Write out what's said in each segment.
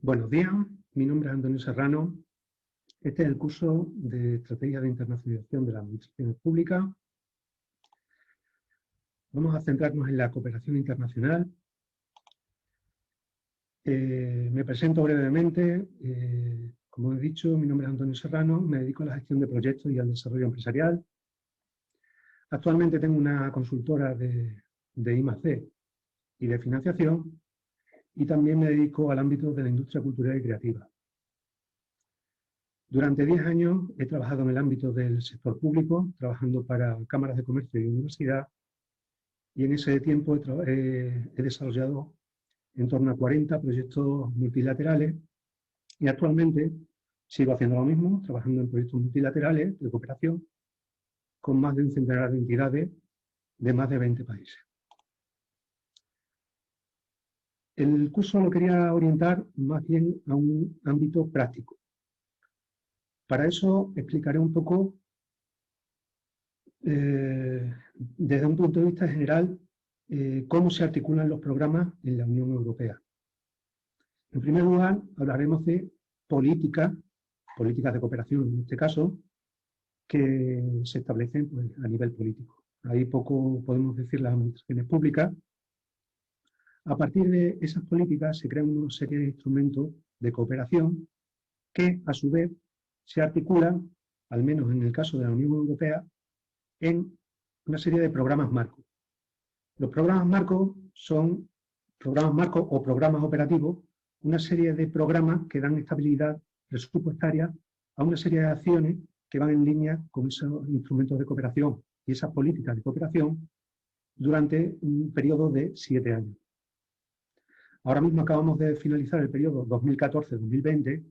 Buenos días, mi nombre es Antonio Serrano. Este es el curso de Estrategia de Internacionalización de las Administraciones Públicas. Vamos a centrarnos en la cooperación internacional. Me presento brevemente. Como he dicho, mi nombre es Antonio Serrano, me dedico a la gestión de proyectos y al desarrollo empresarial. Actualmente tengo una consultora de I+D y de financiación, y también me dedico al ámbito de la industria cultural y creativa. Durante 10 años he trabajado en el ámbito del sector público, trabajando para cámaras de comercio y universidad, y en ese tiempo he desarrollado en torno a 40 proyectos multilaterales, y actualmente sigo haciendo lo mismo, trabajando en proyectos multilaterales de cooperación con más de un centenar de entidades de más de 20 países. El curso lo quería orientar más bien a un ámbito práctico. Para eso explicaré un poco, desde un punto de vista general, cómo se articulan los programas en la Unión Europea. En primer lugar, hablaremos de políticas de cooperación en este caso, que se establecen pues, a nivel político. Ahí poco podemos decir las administraciones públicas. A partir de esas políticas se crean una serie de instrumentos de cooperación que, a su vez, se articulan, al menos en el caso de la Unión Europea, en una serie de programas marco. Los programas marco son programas marco o programas operativos, una serie de programas que dan estabilidad presupuestaria a una serie de acciones que van en línea con esos instrumentos de cooperación y esas políticas de cooperación durante un periodo de 7 años. Ahora mismo acabamos de finalizar el periodo 2014-2020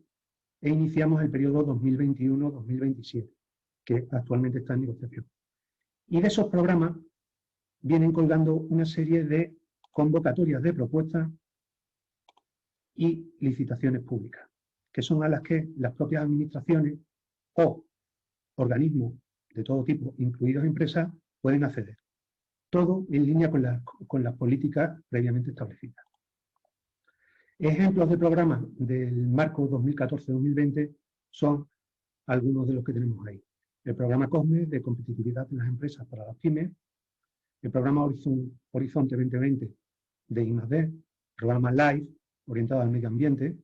e iniciamos el periodo 2021-2027, que actualmente está en negociación. Y de esos programas vienen colgando una serie de convocatorias de propuestas y licitaciones públicas, que son a las que las propias administraciones o organismos de todo tipo, incluidos empresas, pueden acceder. Todo en línea con las políticas previamente establecidas. Ejemplos de programas del marco 2014-2020 son algunos de los que tenemos ahí. El programa COSME de competitividad de las empresas para las pymes, el programa Horizonte 2020 de I+D, el programa LIFE orientado al medio ambiente,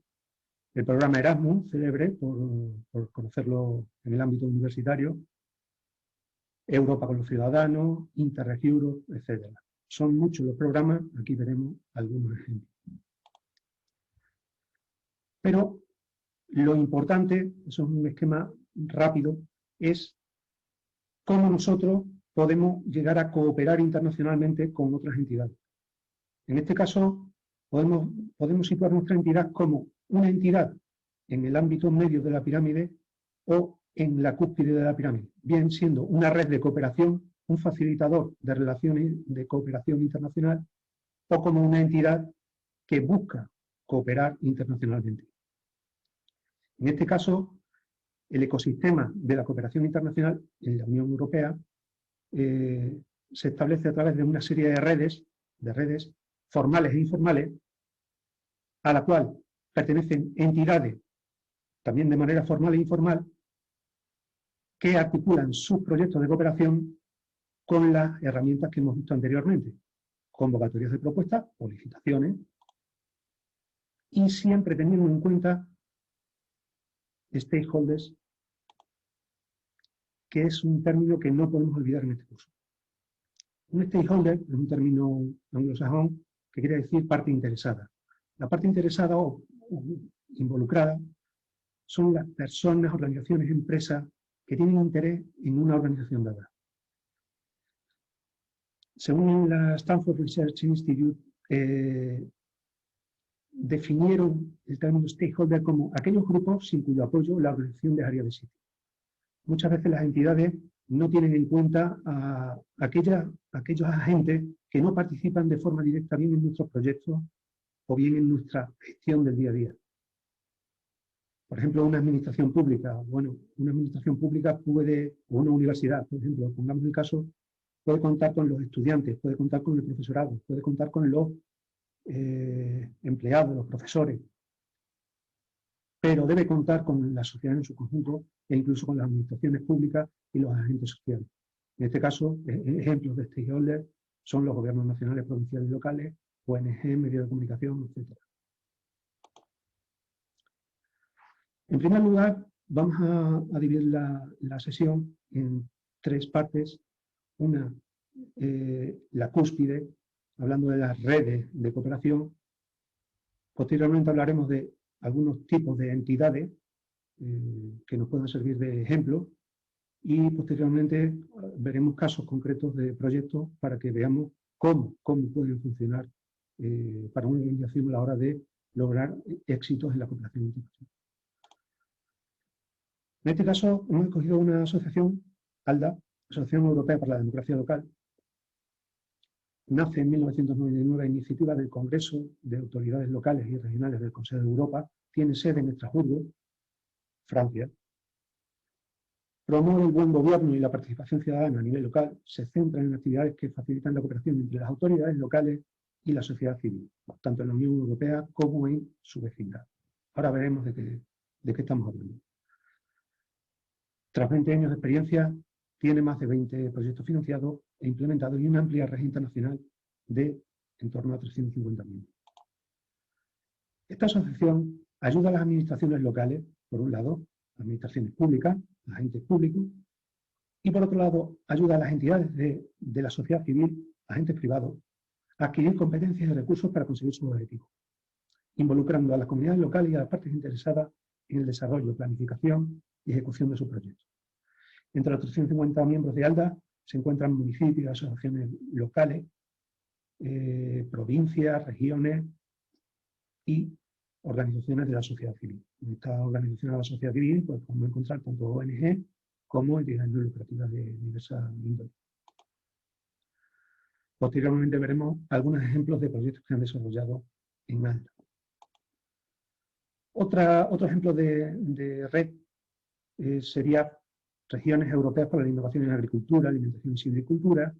el programa Erasmus, célebre por conocerlo en el ámbito universitario, Europa con los ciudadanos, Interreg Europe, etc. Son muchos los programas, aquí veremos algunos ejemplos. Pero lo importante, eso es un esquema rápido, es cómo nosotros podemos llegar a cooperar internacionalmente con otras entidades. En este caso, podemos situar nuestra entidad como una entidad en el ámbito medio de la pirámide o en la cúspide de la pirámide, bien siendo una red de cooperación, un facilitador de relaciones de cooperación internacional, o como una entidad que busca cooperar internacionalmente. En este caso, el ecosistema de la cooperación internacional en la Unión Europea se establece a través de una serie de redes formales e informales, a la cual pertenecen entidades, también de manera formal e informal, que articulan sus proyectos de cooperación con las herramientas que hemos visto anteriormente, convocatorias de propuestas o licitaciones, y siempre teniendo en cuenta stakeholders, que es un término que no podemos olvidar en este curso. Un stakeholder es un término anglosajón que quiere decir parte interesada. La parte interesada o involucrada son las personas, organizaciones, empresas que tienen interés en una organización dada. Según la Stanford Research Institute, definieron el término stakeholder como aquellos grupos sin cuyo apoyo la organización dejaría de existir. Muchas veces las entidades no tienen en cuenta a aquellos agentes que no participan de forma directa bien en nuestros proyectos o bien en nuestra gestión del día a día. Por ejemplo, una administración pública. Bueno, una administración pública puede, o una universidad, por ejemplo, pongamos el caso, puede contar con los estudiantes, puede contar con el profesorado, puede contar con los empleados, los profesores. pero debe contar con la sociedad en su conjunto e incluso con las administraciones públicas y los agentes sociales. En este caso, ejemplos de stakeholders son los gobiernos nacionales, provinciales y locales, ONG, medios de comunicación, etc. En primer lugar, vamos a dividir la sesión en tres partes. Una, la cúspide, hablando de las redes de cooperación. Posteriormente hablaremos de algunos tipos de entidades que nos puedan servir de ejemplo y posteriormente veremos casos concretos de proyectos para que veamos cómo pueden funcionar para una organización a la hora de lograr éxitos en la cooperación internacional. En este caso hemos escogido una asociación, ALDA, Asociación Europea para la Democracia Local. Nace en 1999 a iniciativa del Congreso de Autoridades Locales y Regionales del Consejo de Europa. Tiene sede en Estrasburgo, Francia. Promueve el buen gobierno y la participación ciudadana a nivel local. Se centra en actividades que facilitan la cooperación entre las autoridades locales y la sociedad civil, tanto en la Unión Europea como en su vecindad. Ahora veremos de qué estamos hablando. Tras 20 años de experiencia, tiene más de 20 proyectos financiados e implementados y una amplia red internacional de en torno a 350 miembros. Esta asociación ayuda a las administraciones locales, por un lado, administraciones públicas, agentes públicos, y por otro lado, ayuda a las entidades de la sociedad civil, agentes privados, a adquirir competencias y recursos para conseguir sus objetivos, involucrando a las comunidades locales y a las partes interesadas en el desarrollo, planificación y ejecución de sus proyectos. Entre los 350 miembros de ALDA se encuentran municipios, asociaciones locales, provincias, regiones y organizaciones de la sociedad civil. En estas organizaciones de la sociedad civil pues, podemos encontrar tanto ONG como entidades no lucrativas de diversas índoles. Posteriormente veremos algunos ejemplos de proyectos que han desarrollado en ALDA. Otro ejemplo de red sería Regiones Europeas para la Innovación en Agricultura, Alimentación y Silvicultura.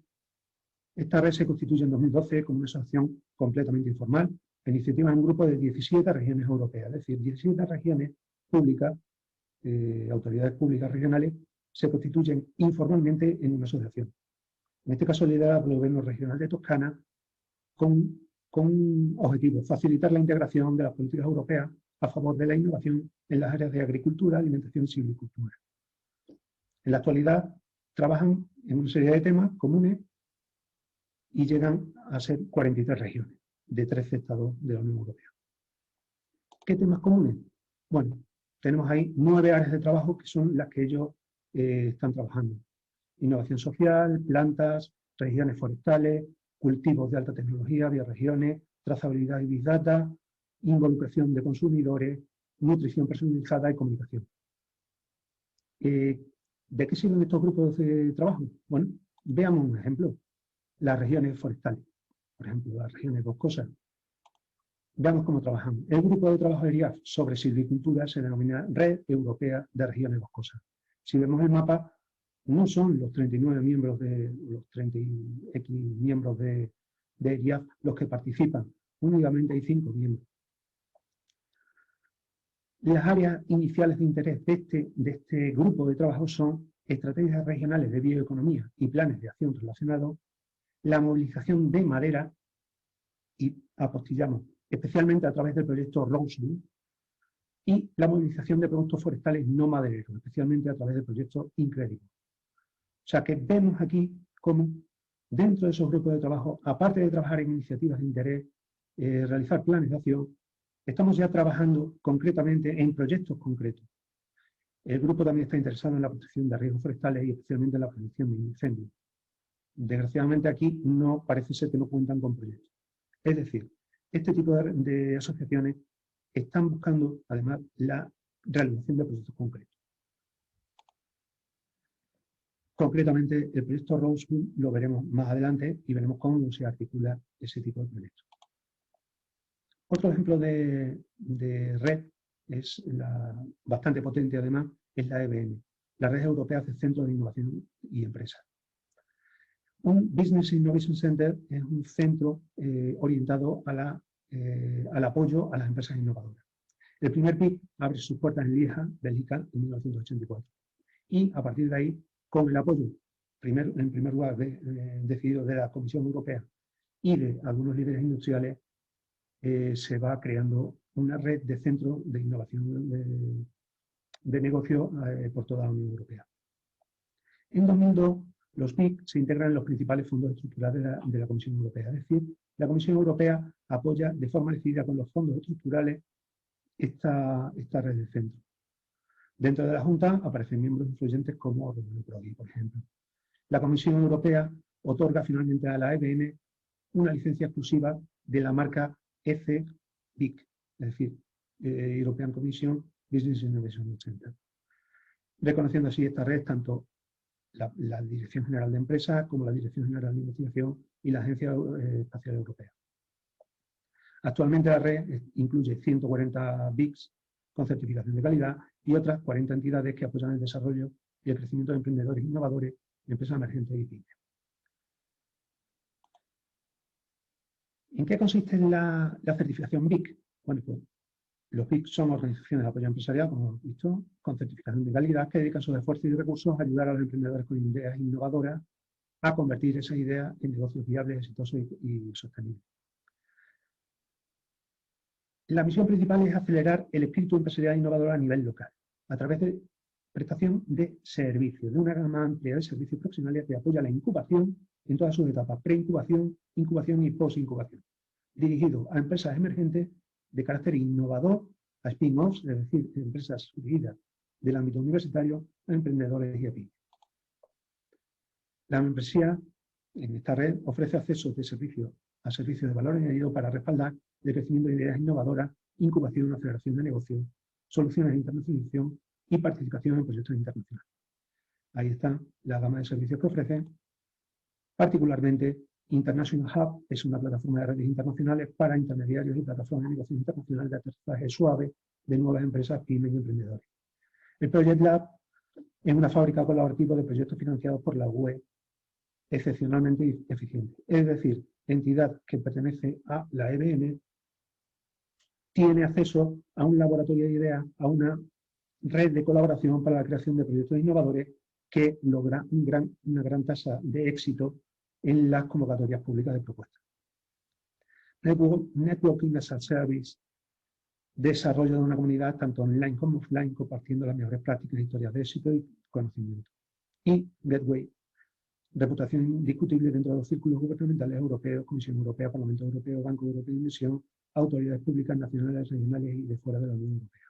Esta red se constituye en 2012 como una asociación completamente informal. La iniciativa es un grupo de 17 regiones europeas, es decir, 17 regiones públicas, autoridades públicas regionales, se constituyen informalmente en una asociación. En este caso liderada por el Gobierno Regional de Toscana, con objetivo facilitar la integración de las políticas europeas a favor de la innovación en las áreas de agricultura, alimentación y silvicultura. En la actualidad trabajan en una serie de temas comunes y llegan a ser 43 regiones de 13 estados de la Unión Europea. ¿Qué temas comunes? Bueno, tenemos ahí 9 áreas de trabajo que son las que ellos están trabajando. Innovación social, plantas, regiones forestales, cultivos de alta tecnología, bioregiones, trazabilidad y big data, involucración de consumidores, nutrición personalizada y comunicación. ¿De qué sirven estos grupos de trabajo? Bueno, veamos un ejemplo. Las regiones forestales, por ejemplo, las regiones boscosas. Veamos cómo trabajan. El grupo de trabajo de ERIAF sobre silvicultura se denomina Red Europea de Regiones Boscosas. Si vemos el mapa, no son los 39 miembros los 30x miembros de ERIAF los que participan. Únicamente hay 5 miembros. Las áreas iniciales de interés de este grupo de trabajo son estrategias regionales de bioeconomía y planes de acción relacionados, la movilización de madera, y apostillamos, especialmente a través del proyecto Rosewood, y la movilización de productos forestales no madereros, especialmente a través del proyecto Incredible. O sea que vemos aquí cómo dentro de esos grupos de trabajo, aparte de trabajar en iniciativas de interés, realizar planes de acción, estamos ya trabajando concretamente en proyectos concretos. El grupo también está interesado en la protección de riesgos forestales y especialmente en la prevención de incendios. Desgraciadamente aquí no parece ser que no cuentan con proyectos. Es decir, este tipo de asociaciones están buscando además la realización de proyectos concretos. Concretamente, el proyecto Rosewood lo veremos más adelante y veremos cómo se articula ese tipo de proyectos. Otro ejemplo de red es bastante potente además, es la EBM, la Red Europea de Centros de Innovación y Empresas. Un Business Innovation Center es un centro orientado al apoyo a las empresas innovadoras. El primer BIC abre sus puertas en Lieja, Bélgica, en 1984. Y a partir de ahí, con el apoyo, en primer lugar, decidido de la Comisión Europea y de algunos líderes industriales, se va creando una red de centros de innovación de negocio por toda la Unión Europea. En 2002, los BIC se integran en los principales fondos estructurales de la Comisión Europea. Es decir, la Comisión Europea apoya de forma decidida con los fondos estructurales esta red de centros. Dentro de la Junta aparecen miembros influyentes como Romano Prodi, por ejemplo. La Comisión Europea otorga finalmente a la EBN una licencia exclusiva de la marca EC-BIC, es decir, European Commission Business Innovation Center, reconociendo así esta red tanto la Dirección General de Empresas como la Dirección General de Investigación y la Agencia Espacial Europea. Actualmente la red incluye 140 BICs con certificación de calidad y otras 40 entidades que apoyan el desarrollo y el crecimiento de emprendedores innovadores, empresas emergentes y pymes. ¿En qué consiste la certificación BIC? Bueno, pues los BIC son organizaciones de apoyo empresarial, como hemos visto, con certificación de calidad que dedican sus esfuerzos y recursos a ayudar a los emprendedores con ideas innovadoras a convertir esas ideas en negocios viables, exitosos y sostenibles. La misión principal es acelerar el espíritu empresarial innovador a nivel local, a través de prestación de servicios, de una gama amplia de servicios profesionales que apoya la incubación en todas sus etapas, preincubación, incubación y posincubación, dirigido a empresas emergentes de carácter innovador, a spin-offs, es decir, empresas surgidas del ámbito universitario, a emprendedores y a pymes. La membresía en esta red ofrece acceso a servicios de valor añadido para respaldar el crecimiento de ideas innovadoras, incubación, aceleración de negocios, soluciones de internacionalización y participación en proyectos internacionales. Ahí está la gama de servicios que ofrecen. Particularmente, International Hub es una plataforma de redes internacionales para intermediarios y plataformas de negocios internacionales de aterrizaje suave de nuevas empresas, pymes y emprendedores. El Project Lab es una fábrica colaborativa de proyectos financiados por la UE, excepcionalmente eficiente. Es decir, la entidad que pertenece a la EBN tiene acceso a un laboratorio de ideas, a una red de colaboración para la creación de proyectos innovadores que logra una gran tasa de éxito en las convocatorias públicas de propuestas. Networking as a Service, desarrollo de una comunidad tanto online como offline, compartiendo las mejores prácticas, historias de éxito y conocimiento. Y Gateway, reputación indiscutible dentro de los círculos gubernamentales europeos, Comisión Europea, Parlamento Europeo, Banco Europeo de Inversión, autoridades públicas nacionales, regionales y de fuera de la Unión Europea.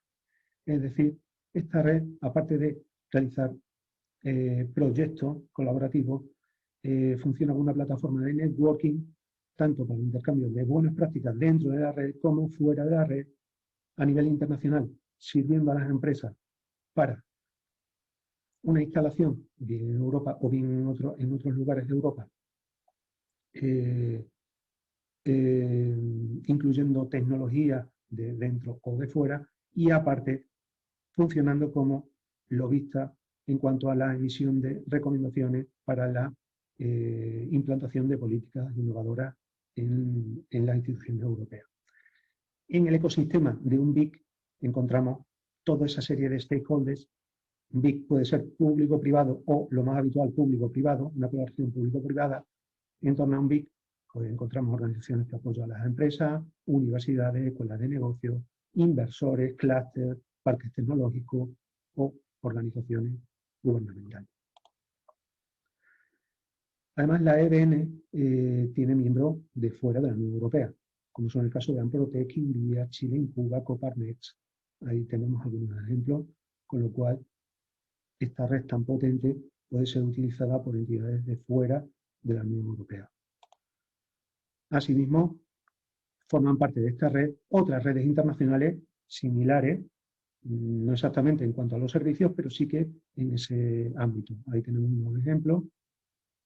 Es decir, esta red, aparte de realizar proyectos colaborativos, funciona como una plataforma de networking, tanto para el intercambio de buenas prácticas dentro de la red como fuera de la red, a nivel internacional, sirviendo a las empresas para una instalación, bien en Europa o bien en otros lugares de Europa, incluyendo tecnología de dentro o de fuera, y aparte funcionando como lobista en cuanto a la emisión de recomendaciones para la implantación de políticas innovadoras en las instituciones europeas. En el ecosistema de un BIC encontramos toda esa serie de stakeholders. Un BIC puede ser público-privado o, lo más habitual, público-privado, una colaboración público-privada. En torno a un BIC pues encontramos organizaciones que apoyan a las empresas, universidades, escuelas de negocios, inversores, clústeres, parques tecnológicos o organizaciones gubernamentales. Además, la EBN tiene miembros de fuera de la Unión Europea, como son el caso de Amprotec, India, Chile, Cuba, Coparmex. Ahí tenemos algunos ejemplos, con lo cual esta red tan potente puede ser utilizada por entidades de fuera de la Unión Europea. Asimismo, forman parte de esta red otras redes internacionales similares, no exactamente en cuanto a los servicios, pero sí que en ese ámbito. Ahí tenemos unos ejemplos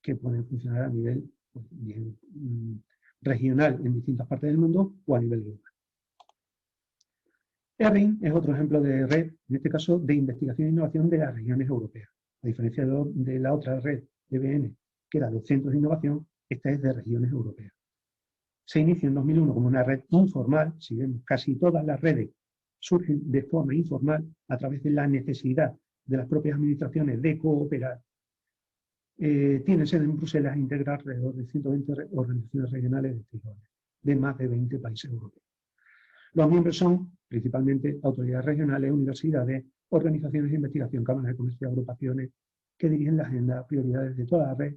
que pueden funcionar a nivel pues, bien, regional en distintas partes del mundo o a nivel global. ERRIN es otro ejemplo de red, en este caso de investigación e innovación de las regiones europeas. A diferencia de la otra red, EBN, que era de centros de innovación, esta es de regiones europeas. Se inicia en 2001 como una red informal, si vemos casi todas las redes surgen de forma informal a través de la necesidad de las propias administraciones de cooperar. Tiene sede en Bruselas e integra alrededor de 120 organizaciones regionales de stakeholders de más de 20 países europeos. Los miembros son principalmente autoridades regionales, universidades, organizaciones de investigación, cámaras de comercio, agrupaciones que dirigen la agenda, prioridades de toda la red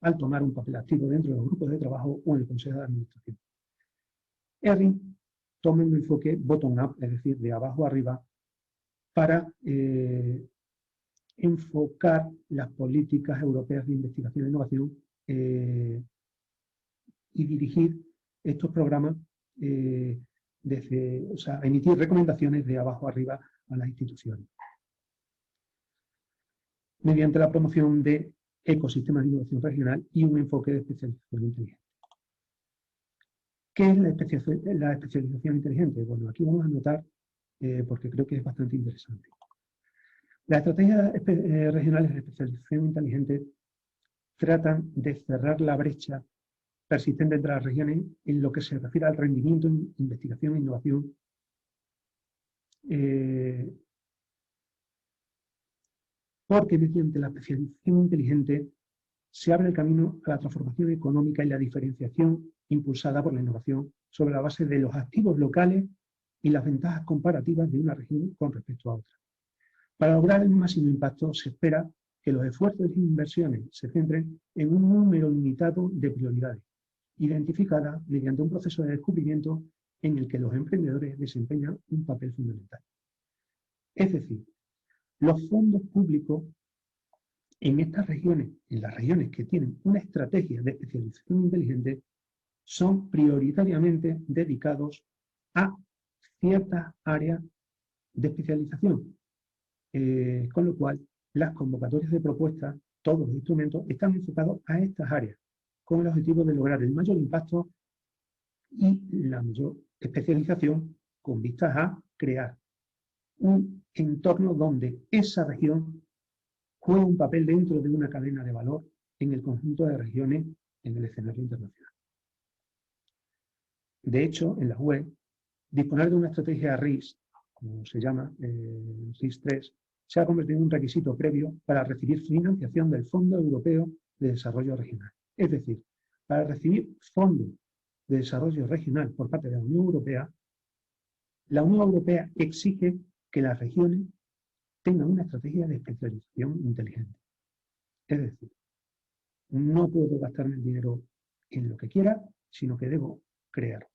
al tomar un papel activo dentro de los grupos de trabajo o en el consejo de administración. ERRI toma un enfoque bottom-up, es decir, de abajo arriba, para enfocar las políticas europeas de investigación e innovación y dirigir estos programas emitir recomendaciones de abajo arriba a las instituciones. Mediante la promoción de ecosistemas de innovación regional y un enfoque de especialización inteligente. ¿Qué es la especialización inteligente? Bueno, aquí vamos a notar, porque creo que es bastante interesante. Las estrategias regionales de especialización inteligente tratan de cerrar la brecha persistente entre las regiones en lo que se refiere al rendimiento en investigación e innovación porque mediante la especialización inteligente se abre el camino a la transformación económica y la diferenciación impulsada por la innovación sobre la base de los activos locales y las ventajas comparativas de una región con respecto a otra. Para lograr el máximo impacto se espera que los esfuerzos y inversiones se centren en un número limitado de prioridades, identificadas mediante un proceso de descubrimiento en el que los emprendedores desempeñan un papel fundamental. Es decir, los fondos públicos en estas regiones, en las regiones que tienen una estrategia de especialización inteligente, son prioritariamente dedicados a ciertas áreas de especialización. Con lo cual, las convocatorias de propuestas, todos los instrumentos, están enfocados a estas áreas, con el objetivo de lograr el mayor impacto y la mayor especialización con vistas a crear un entorno donde esa región juega un papel dentro de una cadena de valor en el conjunto de regiones en el escenario internacional. De hecho, en la web, disponer de una estrategia RIS, como se llama, RIS 3, se ha convertido en un requisito previo para recibir financiación del Fondo Europeo de Desarrollo Regional. Es decir, para recibir fondos de desarrollo regional por parte de la Unión Europea exige que las regiones tengan una estrategia de especialización inteligente. Es decir, no puedo gastarme el dinero en lo que quiera, sino que debo crear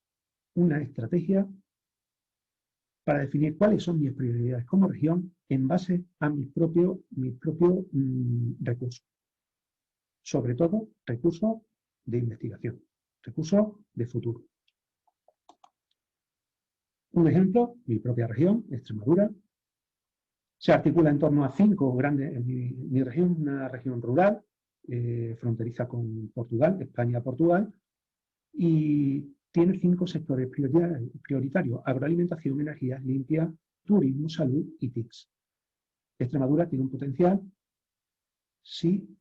una estrategia para definir cuáles son mis prioridades como región en base a mis propios recursos. Sobre todo, recursos de investigación, recursos de futuro. Un ejemplo, mi propia región, Extremadura, se articula en torno a 5 grandes. Mi región es una región rural, fronteriza con Portugal, España-Portugal, y tiene 5 sectores prioritarios: agroalimentación, energía limpia, turismo, salud y TICs. Extremadura tiene un potencial si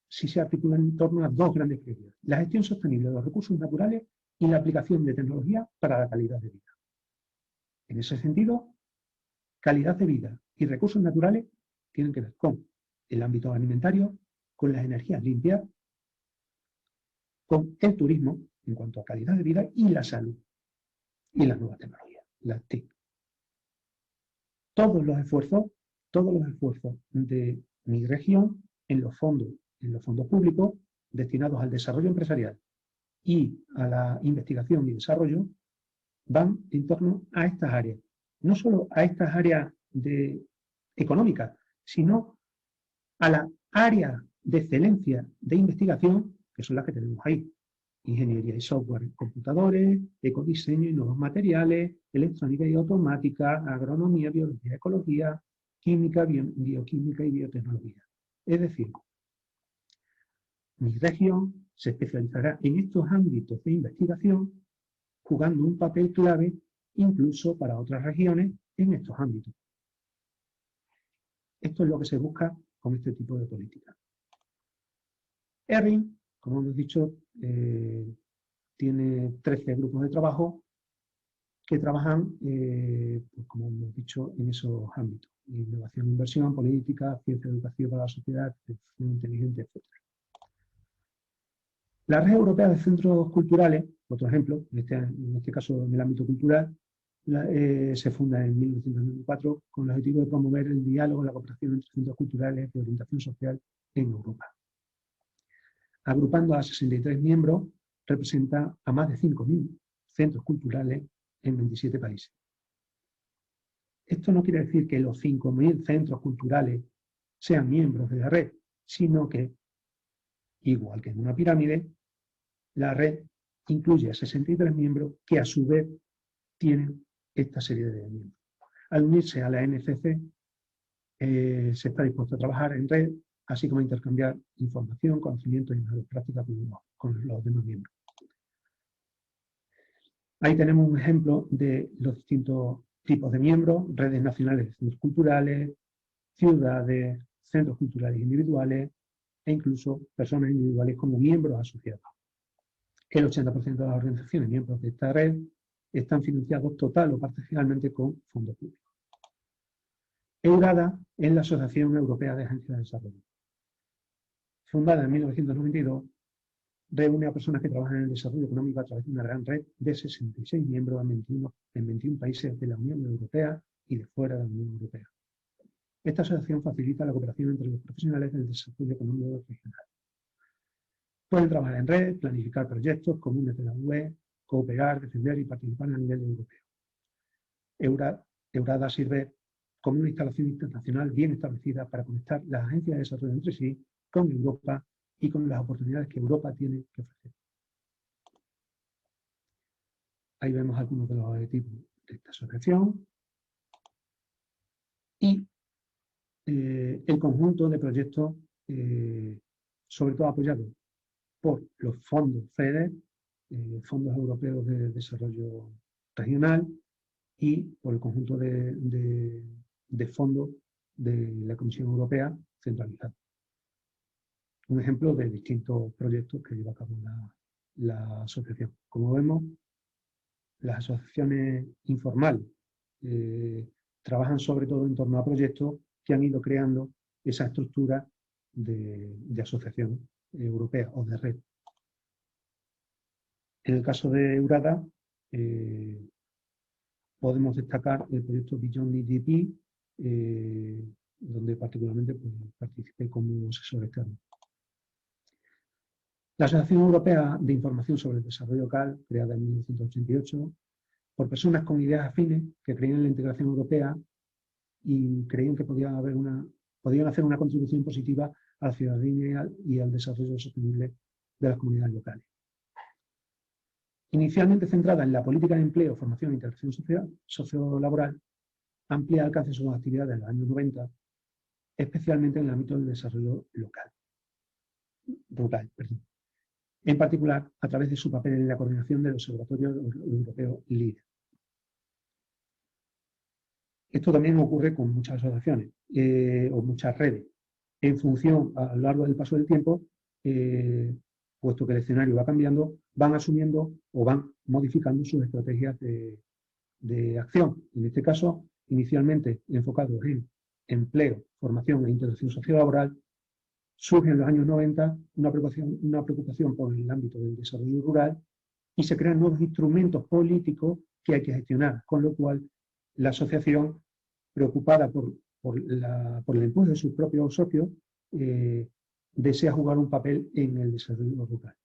se articula en torno a 2 grandes prioridades: la gestión sostenible de los recursos naturales y la aplicación de tecnología para la calidad de vida. En ese sentido, calidad de vida y recursos naturales tienen que ver con el ámbito alimentario, con las energías limpias, con el turismo en cuanto a calidad de vida y la salud y las nuevas tecnologías, las TIC. Todos los esfuerzos de mi región en los fondos públicos destinados al desarrollo empresarial y a la investigación y desarrollo van en torno a estas áreas. No solo a estas áreas económicas, sino a las áreas de excelencia de investigación, que son las que tenemos ahí: ingeniería y software, computadores, ecodiseño y nuevos materiales, electrónica y automática, agronomía, biología, ecología, química, bioquímica y biotecnología. Es decir, mi región se especializará en estos ámbitos de investigación, jugando un papel clave incluso para otras regiones en estos ámbitos. Esto es lo que se busca con este tipo de política. ERRI, como hemos dicho, tiene 13 grupos de trabajo que trabajan, pues como hemos dicho, en esos ámbitos. Innovación, inversión, política, ciencia, educación para la sociedad, arquitectura inteligente, etc. La Red Europea de Centros Culturales, otro ejemplo, en este caso en el ámbito cultural, se funda en 1994 con el objetivo de promover el diálogo y la cooperación entre centros culturales de orientación social en Europa. Agrupando a 63 miembros, representa a más de 5.000 centros culturales en 27 países. Esto no quiere decir que los 5.000 centros culturales sean miembros de la red, sino que, igual que en una pirámide, la red incluye a 63 miembros que a su vez tienen esta serie de miembros. Al unirse a la NCC, se está dispuesto a trabajar en red, así como a intercambiar información, conocimientos y mejores prácticas con los demás miembros. Ahí tenemos un ejemplo de los distintos tipos de miembros: redes nacionales de centros culturales, ciudades, centros culturales individuales e incluso personas individuales como miembros asociados. El 80% de las organizaciones miembros de esta red están financiados total o parcialmente con fondos públicos. EURADA es la Asociación Europea de Agencias de Desarrollo. Fundada en 1992, reúne a personas que trabajan en el desarrollo económico a través de una gran red de 66 miembros en 21 países de la Unión Europea y de fuera de la Unión Europea. Esta asociación facilita la cooperación entre los profesionales del desarrollo económico regional. Pueden trabajar en red, planificar proyectos comunes de la UE, cooperar, defender y participar a nivel europeo. EURADA sirve como una instalación internacional bien establecida para conectar las agencias de desarrollo entre sí, con Europa y con las oportunidades que Europa tiene que ofrecer. Ahí vemos algunos de los objetivos de esta asociación y el conjunto de proyectos, sobre todo apoyados por los fondos FEDER, Fondos Europeos de Desarrollo Regional, y por el conjunto de fondos de la Comisión Europea centralizada. Un ejemplo de distintos proyectos que lleva a cabo la asociación. Como vemos, las asociaciones informales trabajan sobre todo en torno a proyectos que han ido creando esa estructura de asociación europea o de red. En el caso de EURADA, podemos destacar el proyecto Beyond DGP, donde particularmente participé como asesor externo. La Asociación Europea de Información sobre el Desarrollo Local, creada en 1988, por personas con ideas afines que creían en la integración europea y creían que podían hacer una contribución positiva a la ciudadanía y al desarrollo sostenible de las comunidades locales. Inicialmente centrada en la política de empleo, formación e integración sociolaboral, amplia alcance sus actividades en los años 90, especialmente en el ámbito del desarrollo rural. En particular, a través de su papel en la coordinación del Observatorio Europeo LIDER. Esto también ocurre con muchas asociaciones o muchas redes. En función, a lo largo del paso del tiempo, puesto que el escenario va cambiando, van asumiendo o van modificando sus estrategias de acción. En este caso, inicialmente enfocados en empleo, formación e integración sociolaboral, surge en los años 90 una preocupación por el ámbito del desarrollo rural y se crean nuevos instrumentos políticos que hay que gestionar, con lo cual la asociación, preocupada por el impulso de sus propios socios, desea jugar un papel en el desarrollo rural.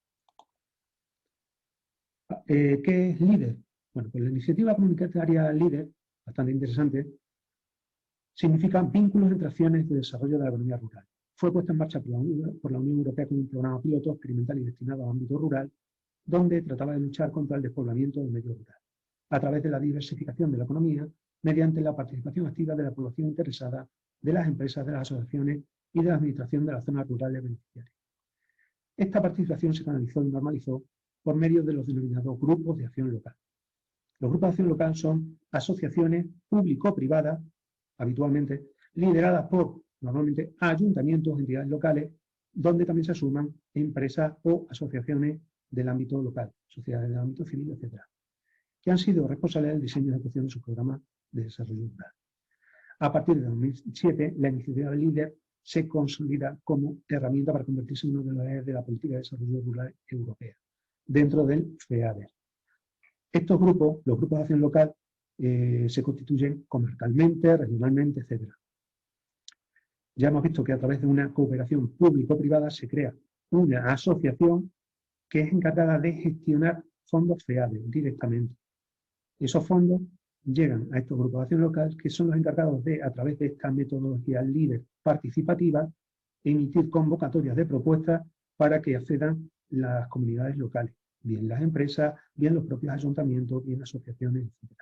¿Qué es LIDER? Bueno, pues la iniciativa comunitaria LIDER, bastante interesante, significa vínculos entre acciones de desarrollo de la economía rural. Fue puesta en marcha por la Unión Europea como un programa piloto experimental y destinado al ámbito rural, donde trataba de luchar contra el despoblamiento del medio rural, a través de la diversificación de la economía, mediante la participación activa de la población interesada, de las empresas, de las asociaciones y de la administración de las zonas rurales beneficiarias. Esta participación se canalizó y normalizó por medio de los denominados grupos de acción local. Los grupos de acción local son asociaciones público-privadas, habitualmente lideradas por, normalmente, ayuntamientos o entidades locales, donde también se suman empresas o asociaciones del ámbito local, sociedades del ámbito civil, etc., que han sido responsables del diseño y ejecución de sus programas de desarrollo rural. A partir de 2007, la iniciativa LEADER se consolida como herramienta para convertirse en uno de los ejes de la política de desarrollo rural europea, dentro del FEADER. Estos grupos, los grupos de acción local, se constituyen comarcalmente, regionalmente, etc. Ya hemos visto que a través de una cooperación público-privada se crea una asociación que es encargada de gestionar fondos FEADER directamente. Esos fondos llegan a estos grupos de acción local, que son los encargados de, a través de esta metodología LEADER participativa, emitir convocatorias de propuestas para que accedan las comunidades locales, bien las empresas, bien los propios ayuntamientos, bien asociaciones, etc.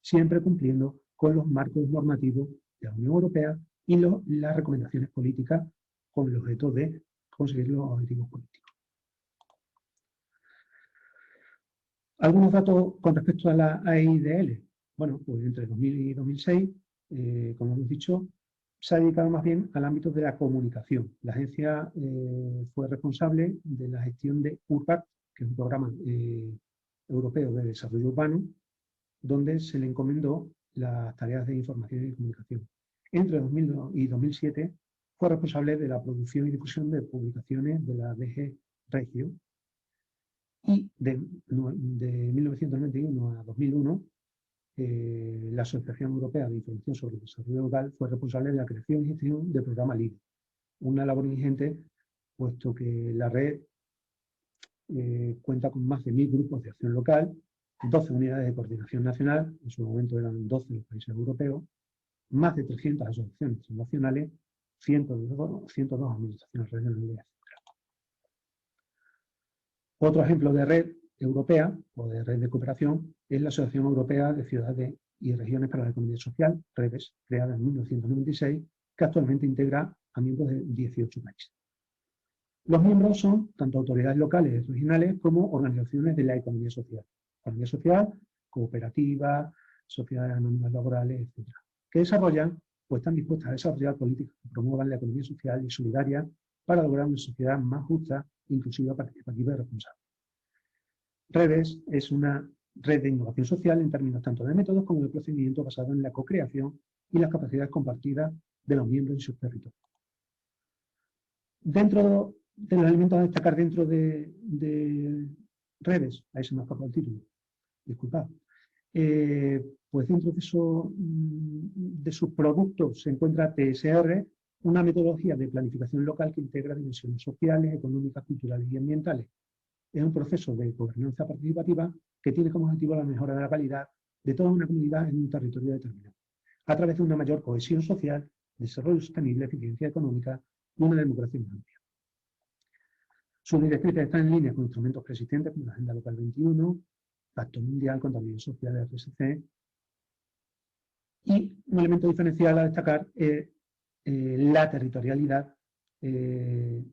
Siempre cumpliendo con los marcos normativos de la Unión Europea y las recomendaciones políticas con el objeto de conseguir los objetivos políticos. Algunos datos con respecto a la AIDL. Bueno, pues entre 2000 y 2006, como hemos dicho, se ha dedicado más bien al ámbito de la comunicación. La agencia fue responsable de la gestión de URBAC, que es un programa europeo de desarrollo urbano, donde se le encomendó las tareas de información y comunicación. Entre 2000 y 2007 fue responsable de la producción y difusión de publicaciones de la DG Regio, y de 1991 a 2001 la Asociación Europea de Información sobre el Desarrollo Local fue responsable de la creación y gestión del programa LEADER, una labor ingente, puesto que la red cuenta con más de 1000 grupos de acción local, 12 unidades de coordinación nacional, en su momento eran 12 los países europeos, más de 300 asociaciones nacionales, 102 administraciones regionales, etc. Otro ejemplo de red europea o de red de cooperación es la Asociación Europea de Ciudades y Regiones para la Economía Social, REDES, creada en 1996, que actualmente integra a miembros de 18 países. Los miembros son tanto autoridades locales y regionales como organizaciones de la economía social. Economía social, cooperativas, sociedades anónimas laborales, etc. Que desarrollan o están dispuestas a desarrollar políticas que promuevan la economía social y solidaria para lograr una sociedad más justa, inclusiva, participativa y responsable. REDES es una red de innovación social en términos tanto de métodos como de procedimientos basados en la co-creación y las capacidades compartidas de los miembros y sus territorios. Dentro de los elementos a destacar dentro de REDES, ahí se me ha escapado el título, disculpad, pues dentro de sus productos se encuentra TSR, una metodología de planificación local que integra dimensiones sociales, económicas, culturales y ambientales. Es un proceso de gobernanza participativa que tiene como objetivo la mejora de la calidad de toda una comunidad en un territorio determinado, a través de una mayor cohesión social, desarrollo sostenible, eficiencia económica y una democracia más amplia. Sus directrices están en línea con instrumentos preexistentes como la Agenda Local 21, Pacto Mundial contra la Violencia Social, RSC, y un elemento diferencial a destacar es la territorialidad de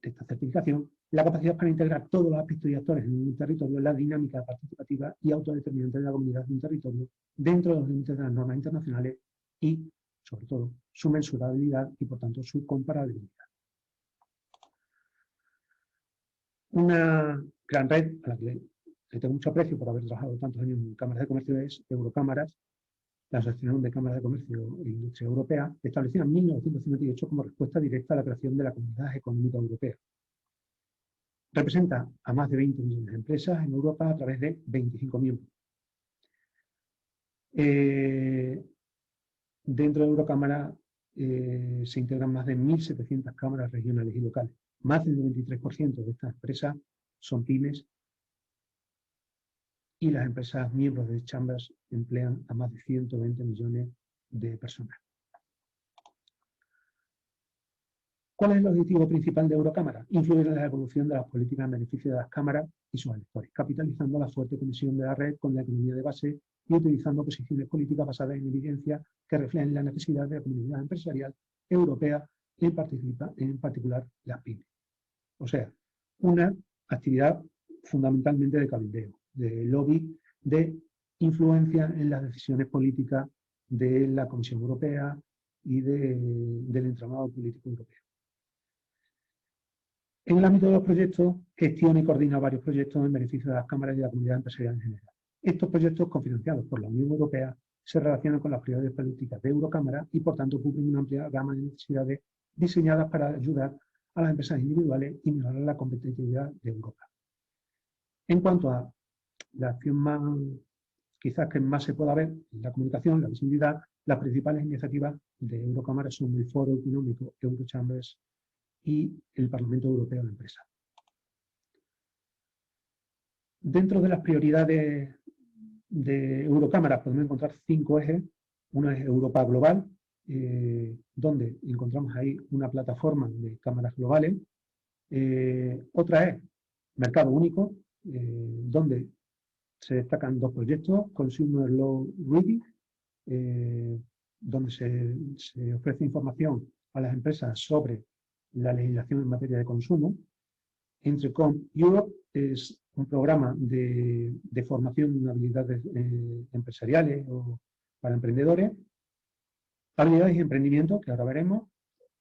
esta certificación, la capacidad para integrar todos los aspectos y actores en un territorio, la dinámica participativa y autodeterminante de la comunidad de un territorio dentro de los límites de las normas internacionales y, sobre todo, su mensurabilidad y, por tanto, su comparabilidad. Una gran red a la que le tengo mucho aprecio por haber trabajado tantos años en cámaras de comercio es Eurocámaras, la Asociación de Cámaras de Comercio e Industria Europea, establecida en 1958 como respuesta directa a la creación de la Comunidad Económica Europea. Representa a más de 20 millones de empresas en Europa a través de 25 miembros. Dentro de Eurocámara se integran más de 1.700 cámaras regionales y locales. Más del 93% de estas empresas son pymes y las empresas miembros de Chambers emplean a más de 120 millones de personas. ¿Cuál es el objetivo principal de Eurocámara? Influir en la evolución de las políticas en beneficio de las cámaras y sus electores, capitalizando la fuerte conexión de la red con la economía de base y utilizando posiciones políticas basadas en evidencia que reflejen la necesidad de la comunidad empresarial europea, en particular las pymes. O sea, una actividad fundamentalmente de cabildeo, de lobby, de influencia en las decisiones políticas de la Comisión Europea y del entramado político europeo. En el ámbito de los proyectos, gestiona y coordina varios proyectos en beneficio de las cámaras y de la comunidad empresarial en general. Estos proyectos cofinanciados por la Unión Europea se relacionan con las prioridades políticas de Eurocámara y, por tanto, cubren una amplia gama de necesidades diseñadas para ayudar a las empresas individuales y mejorar la competitividad de Europa. En cuanto a la acción más, quizás que más se pueda ver, la comunicación, la visibilidad, las principales iniciativas de Eurocámara son el Foro Económico Eurochambers y el Parlamento Europeo de Empresas. Dentro de las prioridades de Eurocámara podemos encontrar 5 ejes. Uno es Europa Global, donde encontramos ahí una plataforma de cámaras globales. Otra es Mercado Único, donde se destacan 2 proyectos, Consumer Law Ready, donde se ofrece información a las empresas sobre la legislación en materia de consumo. Entrecom Europe es un programa de formación en habilidades empresariales o para emprendedores. Habilidades y emprendimiento, que ahora veremos.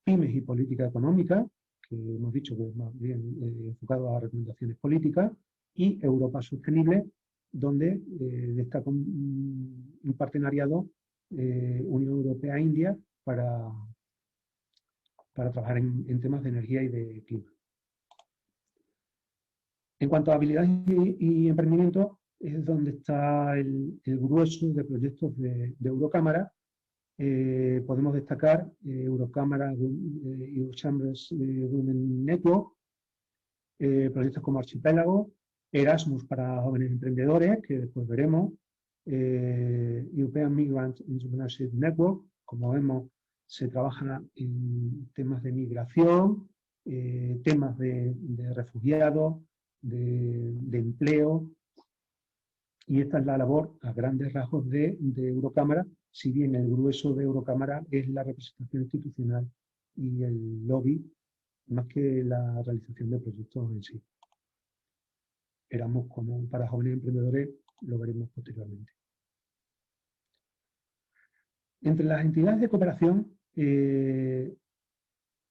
Pymes y política económica, que hemos dicho que es más bien enfocado a recomendaciones políticas. Y Europa Sostenible, donde destaca un partenariado Unión Europea-India para trabajar en temas de energía y de clima. En cuanto a habilidades y emprendimiento, es donde está el grueso de proyectos de Eurocámara. Podemos destacar Eurocámara, Eurochambers Women Network, proyectos como Archipiélago, Erasmus para jóvenes emprendedores, que después veremos, European Migrant Entrepreneurship Network. Como vemos, se trabaja en temas de migración, temas de refugiados, de empleo, y esta es la labor a grandes rasgos de Eurocámara, si bien el grueso de Eurocámara es la representación institucional y el lobby, más que la realización de proyectos en sí. Éramos como para jóvenes emprendedores, lo veremos posteriormente. Entre las entidades de cooperación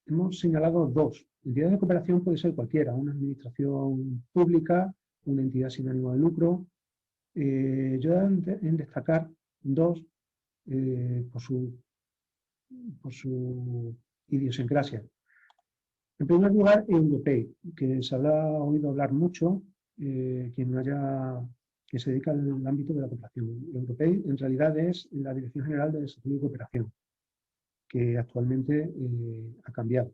hemos señalado 2. Entidades de cooperación puede ser cualquiera, una administración pública, una entidad sin ánimo de lucro. Yo en destacar 2 por su idiosincrasia. En primer lugar, Europei, que se habrá oído hablar mucho, que se dedica al ámbito de la cooperación. Europei en realidad es la Dirección General de Desarrollo y Cooperación, que actualmente ha cambiado.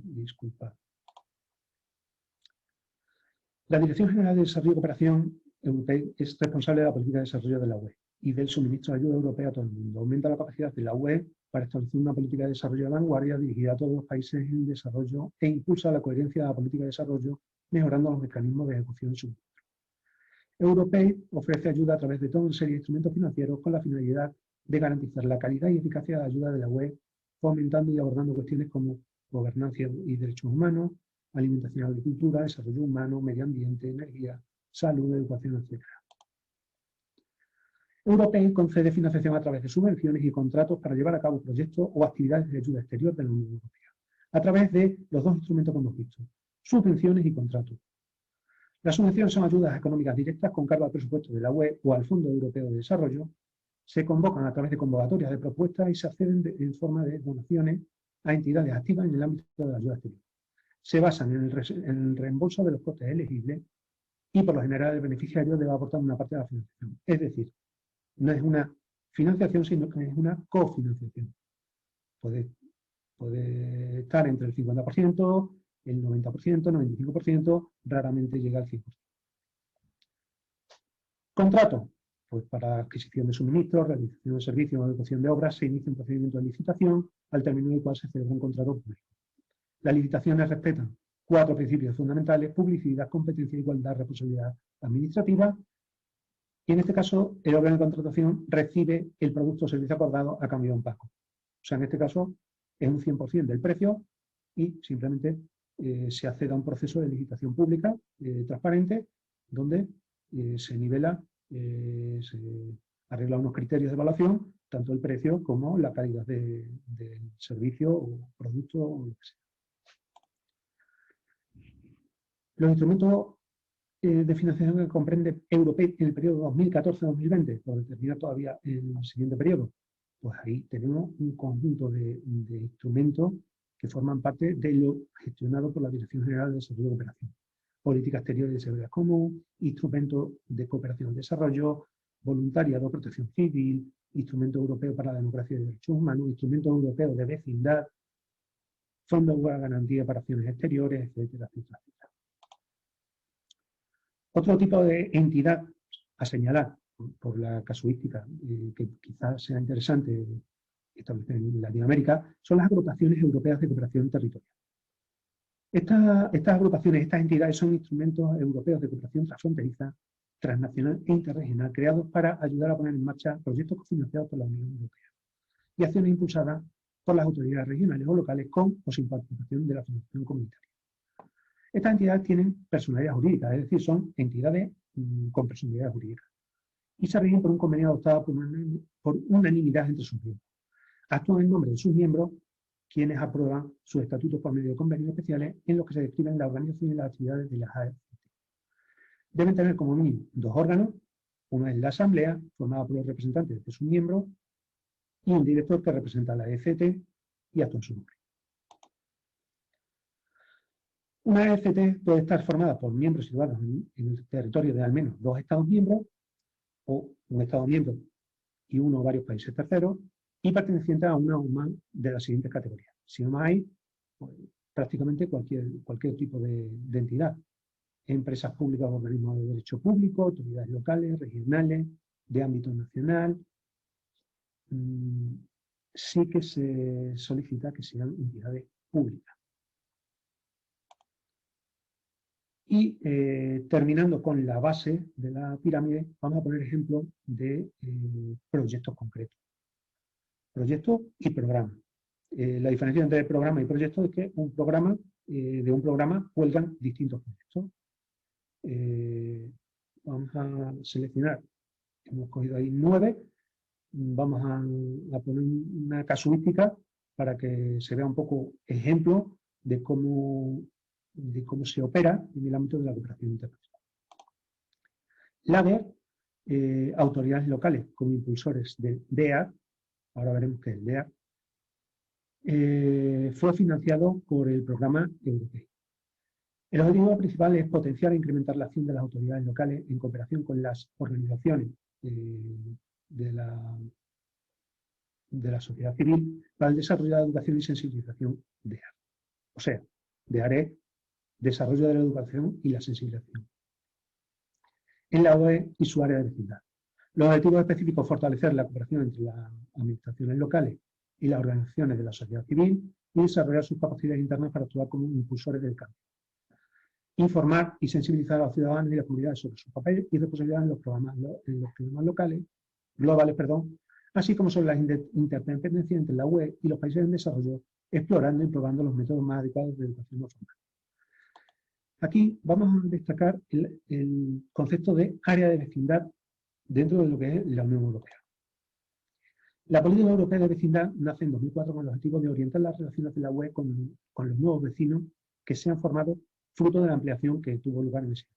Disculpa. La Dirección General de Desarrollo y Cooperación, Europei, es responsable de la política de desarrollo de la UE y del suministro de ayuda europea a todo el mundo. Aumenta la capacidad de la UE para establecer una política de desarrollo de vanguardia dirigida a todos los países en desarrollo e impulsa la coherencia de la política de desarrollo, mejorando los mecanismos de ejecución de su suministro. Europei ofrece ayuda a través de toda una serie de instrumentos financieros con la finalidad de garantizar la calidad y eficacia de la ayuda de la UE, fomentando y abordando cuestiones como gobernanza y derechos humanos, alimentación y agricultura, desarrollo humano, medio ambiente, energía, salud, educación, etc. Europei concede financiación a través de subvenciones y contratos para llevar a cabo proyectos o actividades de ayuda exterior de la Unión Europea, a través de los 2 instrumentos que hemos visto, subvenciones y contratos. Las subvenciones son ayudas económicas directas con cargo al presupuesto de la UE o al Fondo Europeo de Desarrollo. Se convocan a través de convocatorias de propuestas y se acceden en forma de donaciones a entidades activas en el ámbito de la ayuda exterior. Se basan en el reembolso de los costes elegibles y por lo general el beneficiario debe aportar una parte de la financiación. Es decir, no es una financiación, sino que es una cofinanciación. Puede estar entre el 50%, el 90%, 95%, raramente llega al 100%. Contrato. Pues para adquisición de suministros, realización de servicios o ejecución de obras se inicia un procedimiento de licitación, al término del cual se celebra un contrato público. Las licitaciones respetan 4 principios fundamentales: publicidad, competencia, igualdad, responsabilidad administrativa. Y en este caso, el órgano de contratación recibe el producto o servicio acordado a cambio de un pago. O sea, en este caso, es un 100% del precio y simplemente se accede a un proceso de licitación pública transparente, donde se nivela, se arregla unos criterios de evaluación, tanto el precio como la calidad del servicio o producto o lo que sea. Los instrumentos de financiación que comprende europea en el periodo 2014-2020, por determinar todavía el siguiente periodo, pues ahí tenemos un conjunto de instrumentos que forman parte de lo gestionado por la Dirección General de Desarrollo y Cooperación. Política exterior y de seguridad común, instrumentos de cooperación y desarrollo, voluntariado de protección civil, instrumento europeo para la democracia y derechos humanos, instrumento europeo de vecindad, fondo de garantía para acciones exteriores, etcétera, etcétera, etcétera. Otro tipo de entidad a señalar por la casuística, que quizás sea interesante establecer en Latinoamérica, son las agrupaciones europeas de cooperación territorial. Estas agrupaciones, estas entidades son instrumentos europeos de cooperación transfronteriza, transnacional e interregional, creados para ayudar a poner en marcha proyectos cofinanciados por la Unión Europea y acciones impulsadas por las autoridades regionales o locales con o sin participación de la financiación comunitaria. Estas entidades tienen personalidad jurídica, es decir, son entidades con personalidad jurídica y se rigen por un convenio adoptado por unanimidad entre sus miembros. Actúan en nombre de sus miembros, quienes aprueban sus estatutos por medio de convenios especiales en los que se describen la organización y las actividades de las AECT. Deben tener como mínimo 2 órganos, uno es la asamblea, formada por los representantes de sus miembros, y un director que representa a la AECT y actúa en su nombre. Una AECT puede estar formada por miembros situados en el territorio de al menos 2 Estados miembros, o un Estado miembro y uno o varios países terceros, y perteneciente a una o más de las siguientes categorías. Si no hay, pues, prácticamente cualquier tipo de entidad. Empresas públicas o organismos de derecho público, autoridades locales, regionales, de ámbito nacional. Sí que se solicita que sean entidades públicas. Y terminando con la base de la pirámide, vamos a poner ejemplos de proyectos concretos. Proyectos y programas. La diferencia entre programa y proyecto es que de un programa cuelgan distintos proyectos. Vamos a seleccionar, hemos cogido ahí 9, vamos a poner una casuística para que se vea un poco ejemplo de cómo se opera en el ámbito de la cooperación internacional. LADER, autoridades locales como impulsores del DEAR, ahora veremos qué es el DEAR, fue financiado por el programa europeo. El objetivo principal es potenciar e incrementar la acción de las autoridades locales en cooperación con las organizaciones de la sociedad civil para el desarrollo de la educación y sensibilización DEAR. O sea, DEAR es desarrollo de la educación y la sensibilización en la UE y su área de vecindad. Los objetivos específicos: fortalecer la cooperación entre las administraciones locales y las organizaciones de la sociedad civil y desarrollar sus capacidades internas para actuar como impulsores del cambio. Informar y sensibilizar a los ciudadanos y las comunidades sobre su papel y responsabilidad en los programas globales, así como sobre las interdependencias entre la UE y los países en desarrollo, explorando y probando los métodos más adecuados de educación no formal. Aquí vamos a destacar el concepto de área de vecindad dentro de lo que es la Unión Europea. La política europea de vecindad nace en 2004 con el objetivo de orientar las relaciones de la UE con los nuevos vecinos que se han formado fruto de la ampliación que tuvo lugar en ese año.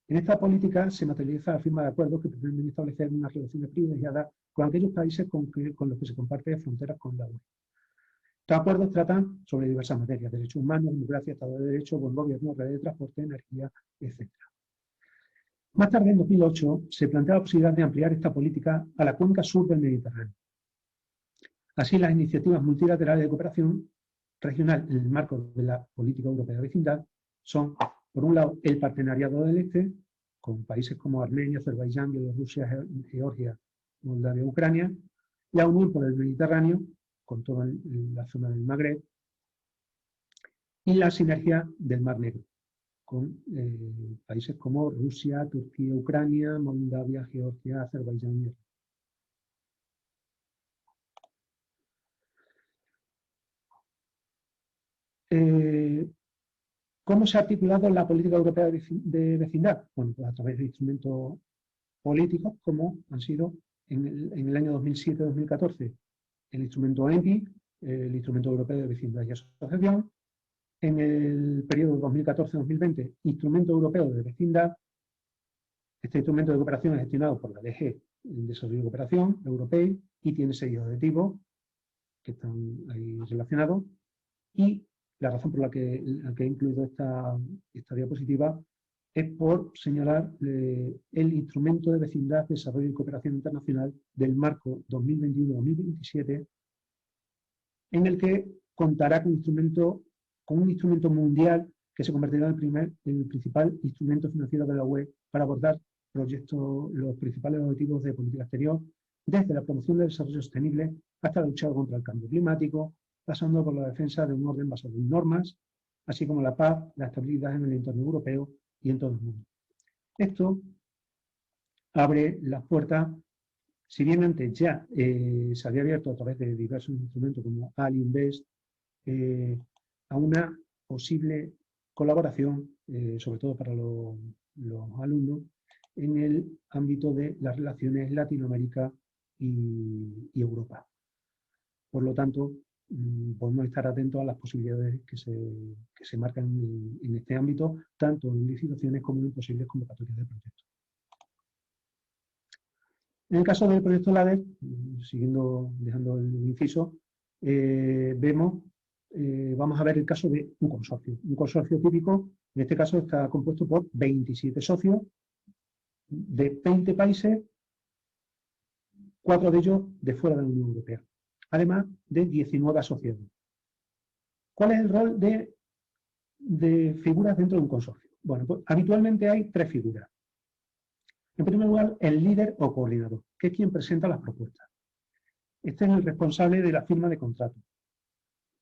En esta política se materializa la firma de acuerdos que pretenden establecer unas relaciones privilegiadas con aquellos países con los que se comparten fronteras con la UE. Estos acuerdos tratan sobre diversas materias: derechos humanos, democracia, Estado de Derecho, buen gobierno, redes de transporte, energía, etc. Más tarde, en 2008, se plantea la posibilidad de ampliar esta política a la cuenca sur del Mediterráneo. Así, las iniciativas multilaterales de cooperación regional en el marco de la política europea de vecindad son, por un lado, el partenariado del Este, con países como Armenia, Azerbaiyán, Bielorrusia, Georgia, Moldavia, Ucrania, la Unión por el Mediterráneo, con toda la zona del Magreb, y la sinergia del Mar Negro, con países como Rusia, Turquía, Ucrania, Moldavia, Georgia, Azerbaiyán y ¿Cómo se ha articulado la política europea de vecindad? Bueno, pues a través de instrumentos políticos como han sido en el año 2007-2014 el instrumento ENVI, el Instrumento Europeo de Vecindad y Asociación, en el periodo 2014-2020, Instrumento Europeo de Vecindad. Este instrumento de cooperación es gestionado por la DG, el Desarrollo de Cooperación Europea, y tiene 6 objetivos que están ahí relacionados. Y la razón por la que he incluido esta diapositiva es por señalar el Instrumento de Vecindad, Desarrollo y Cooperación Internacional del marco 2021-2027, en el que contará con un instrumento mundial que se convertirá en el principal instrumento financiero de la UE para abordar los principales objetivos de política exterior, desde la promoción del desarrollo sostenible hasta la lucha contra el cambio climático, pasando por la defensa de un orden basado en normas, así como la paz, la estabilidad en el entorno europeo y en todo el mundo. Esto abre las puertas, si bien antes ya se había abierto a través de diversos instrumentos como ALINVEST, a una posible colaboración, sobre todo para los alumnos, en el ámbito de las relaciones Latinoamérica y Europa. Por lo tanto, podemos estar atentos a las posibilidades que se marcan en este ámbito, tanto en licitaciones como en posibles convocatorias de proyectos. En el caso del proyecto LADER, dejando el inciso, vamos a ver el caso de un consorcio. Un consorcio típico, en este caso, está compuesto por 27 socios de 20 países, 4 de ellos de fuera de la Unión Europea, además de 19 asociados. ¿Cuál es el rol de figuras dentro de un consorcio? Bueno, pues habitualmente hay 3 figuras. En primer lugar, el líder o coordinador, que es quien presenta las propuestas. Este es el responsable de la firma de contrato.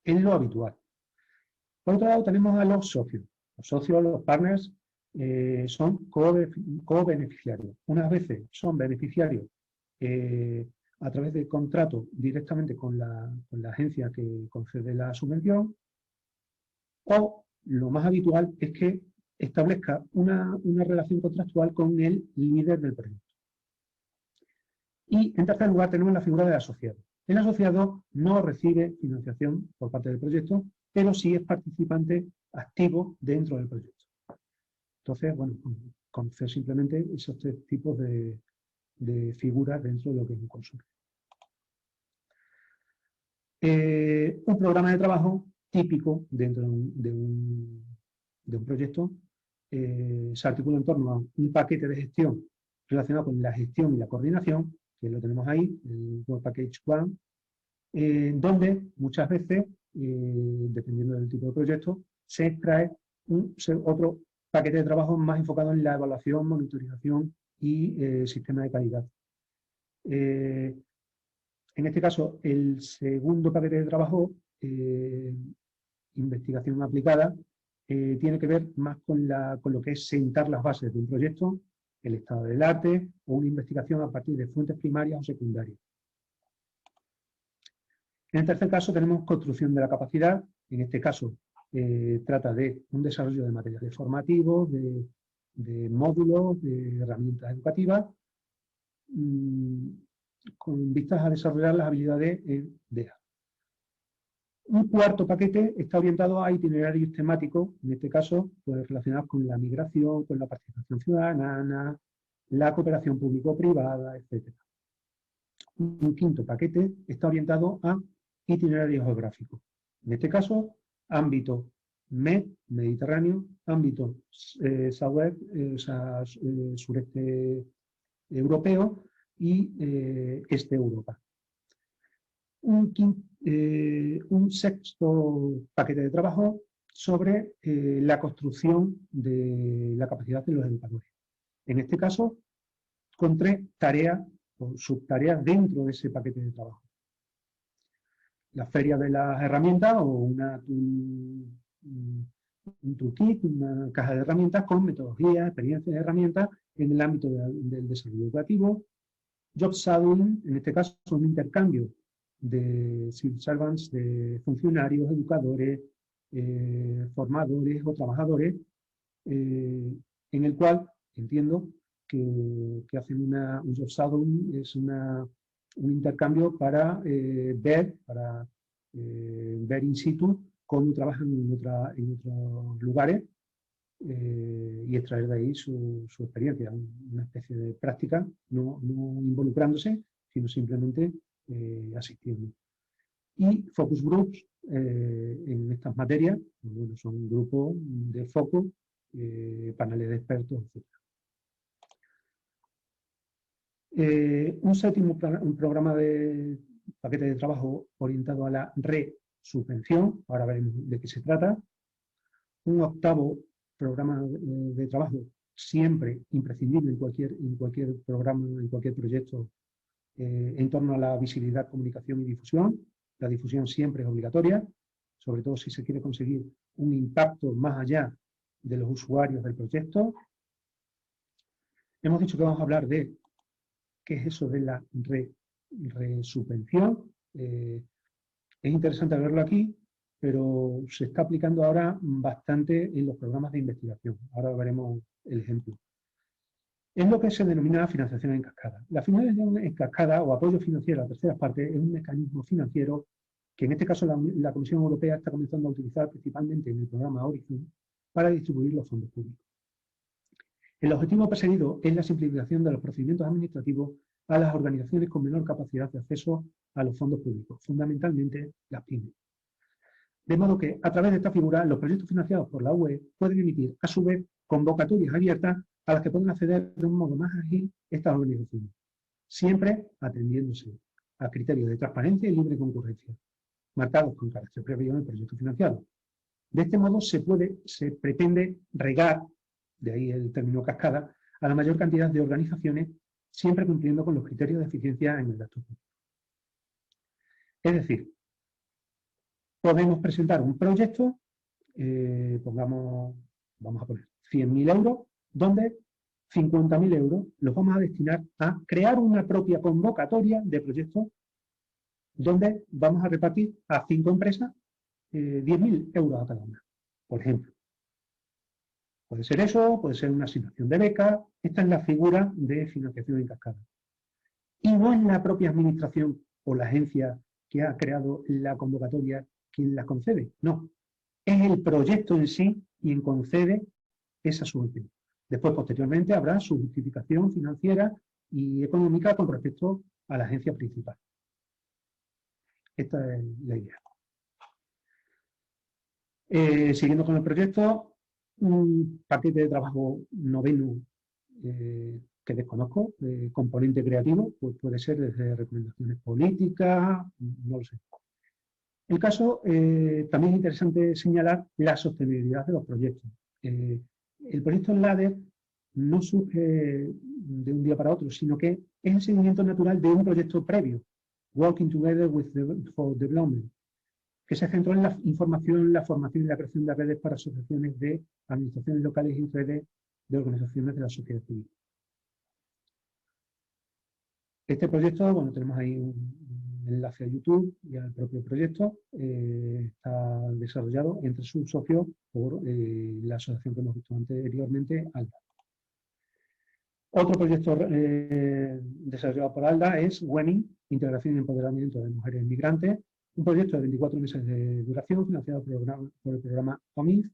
Es lo habitual. Por otro lado, tenemos a los socios. Los socios, los partners, son co-beneficiarios. Unas veces son beneficiarios a través del contrato directamente con la agencia que concede la subvención, o lo más habitual es que establezca una relación contractual con el líder del proyecto. Y en tercer lugar tenemos la figura del asociado. El asociado no recibe financiación por parte del proyecto, pero sí es participante activo dentro del proyecto. Entonces, bueno, conocer simplemente esos 3 tipos de figuras dentro de lo que es un consorcio. Un programa de trabajo típico dentro de un proyecto se articula en torno a un paquete de gestión relacionado con la gestión y la coordinación, que lo tenemos ahí, el Work Package One, donde muchas veces, dependiendo del tipo de proyecto, se extrae otro paquete de trabajo más enfocado en la evaluación, monitorización y sistema de calidad. En este caso, el segundo paquete de trabajo, investigación aplicada, tiene que ver más con lo que es sentar las bases de un proyecto, el estado del arte o una investigación a partir de fuentes primarias o secundarias. En el tercer caso tenemos construcción de la capacidad. En este caso trata de un desarrollo de materiales formativos, de módulos, de herramientas educativas, con vistas a desarrollar las habilidades DEA. Un cuarto paquete está orientado a itinerarios temáticos, en este caso pues, relacionados con la migración, con la participación ciudadana, la cooperación público-privada, etc. Un quinto paquete está orientado a itinerarios geográficos. En este caso, ámbito Mediterráneo, ámbito sureste europeo y este Europa. Un sexto paquete de trabajo sobre la construcción de la capacidad de los educadores. En este caso, con 3 tareas o subtareas dentro de ese paquete de trabajo. La feria de las herramientas o un toolkit, una caja de herramientas con metodologías, experiencias y herramientas en el ámbito del desarrollo educativo. Job shadowing, en este caso, un intercambio de civil servants, de funcionarios, educadores, formadores o trabajadores, en el cual entiendo que hacen un job shadowing, es un intercambio para ver in situ cómo trabajan en otros lugares y extraer de ahí su experiencia, una especie de práctica, no involucrándose, sino simplemente asistiendo. Y focus groups en estas materias, bueno, son grupos de foco, paneles de expertos, etc. Un séptimo un programa de paquete de trabajo orientado a la resubvención, ahora veremos de qué se trata. Un octavo programa de trabajo, siempre imprescindible en cualquier programa, en cualquier proyecto, en torno a la visibilidad, comunicación y difusión. La difusión siempre es obligatoria, sobre todo si se quiere conseguir un impacto más allá de los usuarios del proyecto. Hemos dicho que vamos a hablar de qué es eso de la resubvención. Es interesante verlo aquí, pero se está aplicando ahora bastante en los programas de investigación. Ahora veremos el ejemplo. Es lo que se denomina financiación en cascada. La financiación en cascada o apoyo financiero a terceras partes es un mecanismo financiero que en este caso la Comisión Europea está comenzando a utilizar principalmente en el programa Horizon para distribuir los fondos públicos. El objetivo perseguido es la simplificación de los procedimientos administrativos a las organizaciones con menor capacidad de acceso a los fondos públicos, fundamentalmente las pymes. De modo que, a través de esta figura, los proyectos financiados por la UE pueden emitir, a su vez, convocatorias abiertas a las que pueden acceder de un modo más ágil estas organizaciones, siempre atendiéndose a criterios de transparencia y libre concurrencia, marcados con carácter previo en el proyecto financiado. De este modo se pretende regar, de ahí el término cascada, a la mayor cantidad de organizaciones, siempre cumpliendo con los criterios de eficiencia en el gasto público. Es decir, podemos presentar un proyecto, vamos a poner 100.000 euros, donde 50.000 euros los vamos a destinar a crear una propia convocatoria de proyectos donde vamos a repartir a 5 empresas 10.000 euros a cada una, por ejemplo. Puede ser eso, puede ser una asignación de beca. Esta es la figura de financiación en cascada. Y no es la propia administración o la agencia que ha creado la convocatoria quien la concede, no. Es el proyecto en sí quien concede esa subvención. Después, posteriormente, habrá su justificación financiera y económica con respecto a la agencia principal. Esta es la idea. Siguiendo con el proyecto, un paquete de trabajo noveno que desconozco, componente creativo, pues puede ser desde recomendaciones políticas, no lo sé. El caso, también es interesante señalar la sostenibilidad de los proyectos. El proyecto LADER no surge de un día para otro, sino que es el seguimiento natural de un proyecto previo, Working Together for Development, que se centró en la información, la formación y la creación de redes para asociaciones de administraciones locales y redes de organizaciones de la sociedad civil. Este proyecto, bueno, tenemos ahí un enlace a YouTube y al propio proyecto, está desarrollado entre sus socios por la asociación que hemos visto anteriormente, ALDA. Otro proyecto desarrollado por ALDA es WEMI, Integración y Empoderamiento de Mujeres Migrantes, un proyecto de 24 meses de duración financiado por el programa OMIF,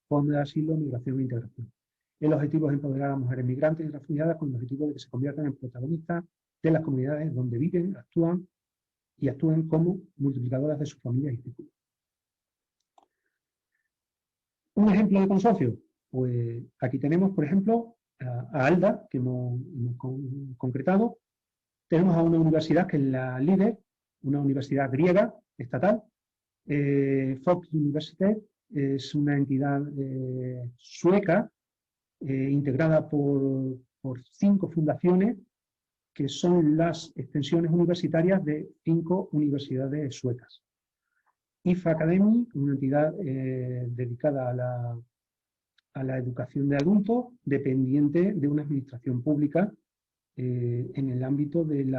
Fondo de Asilo, Migración e Integración. El objetivo es empoderar a mujeres migrantes y refugiadas con el objetivo de que se conviertan en protagonistas de las comunidades donde viven, actúen como multiplicadoras de sus familias y círculos. Un ejemplo de consorcio, pues aquí tenemos, por ejemplo, a ALDA, que hemos concretado. Tenemos a una universidad que es la líder, una universidad griega, estatal. Fox University es una entidad sueca, integrada por 5 fundaciones, que son las extensiones universitarias de 5 universidades suecas. IFA Academy, una entidad dedicada a la educación de adultos, dependiente de una administración pública en el ámbito del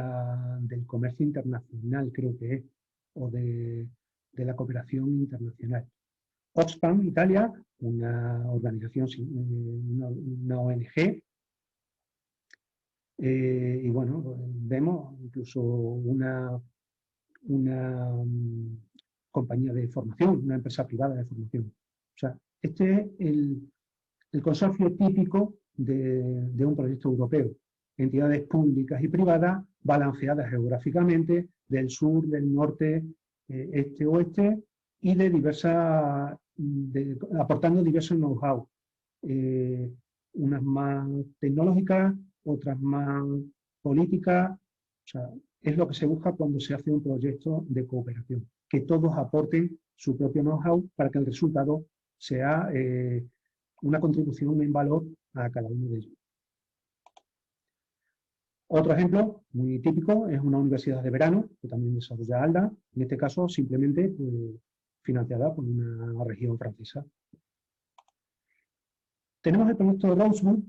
comercio internacional, creo que es, o de la cooperación internacional. Oxfam, Italia, una organización, una ONG, y bueno, vemos incluso una compañía de formación, una empresa privada de formación. O sea, este es el consorcio típico de un proyecto europeo. Entidades públicas y privadas balanceadas geográficamente del sur, del norte, este, oeste, y aportando diversos know-how. Unas más tecnológicas, otras más políticas. O sea, es lo que se busca cuando se hace un proyecto de cooperación, que todos aporten su propio know-how para que el resultado sea una contribución en valor a cada uno de ellos. Otro ejemplo muy típico es una universidad de verano, que también desarrolla ALDA, en este caso simplemente financiada por una región francesa. Tenemos el proyecto Rosewood,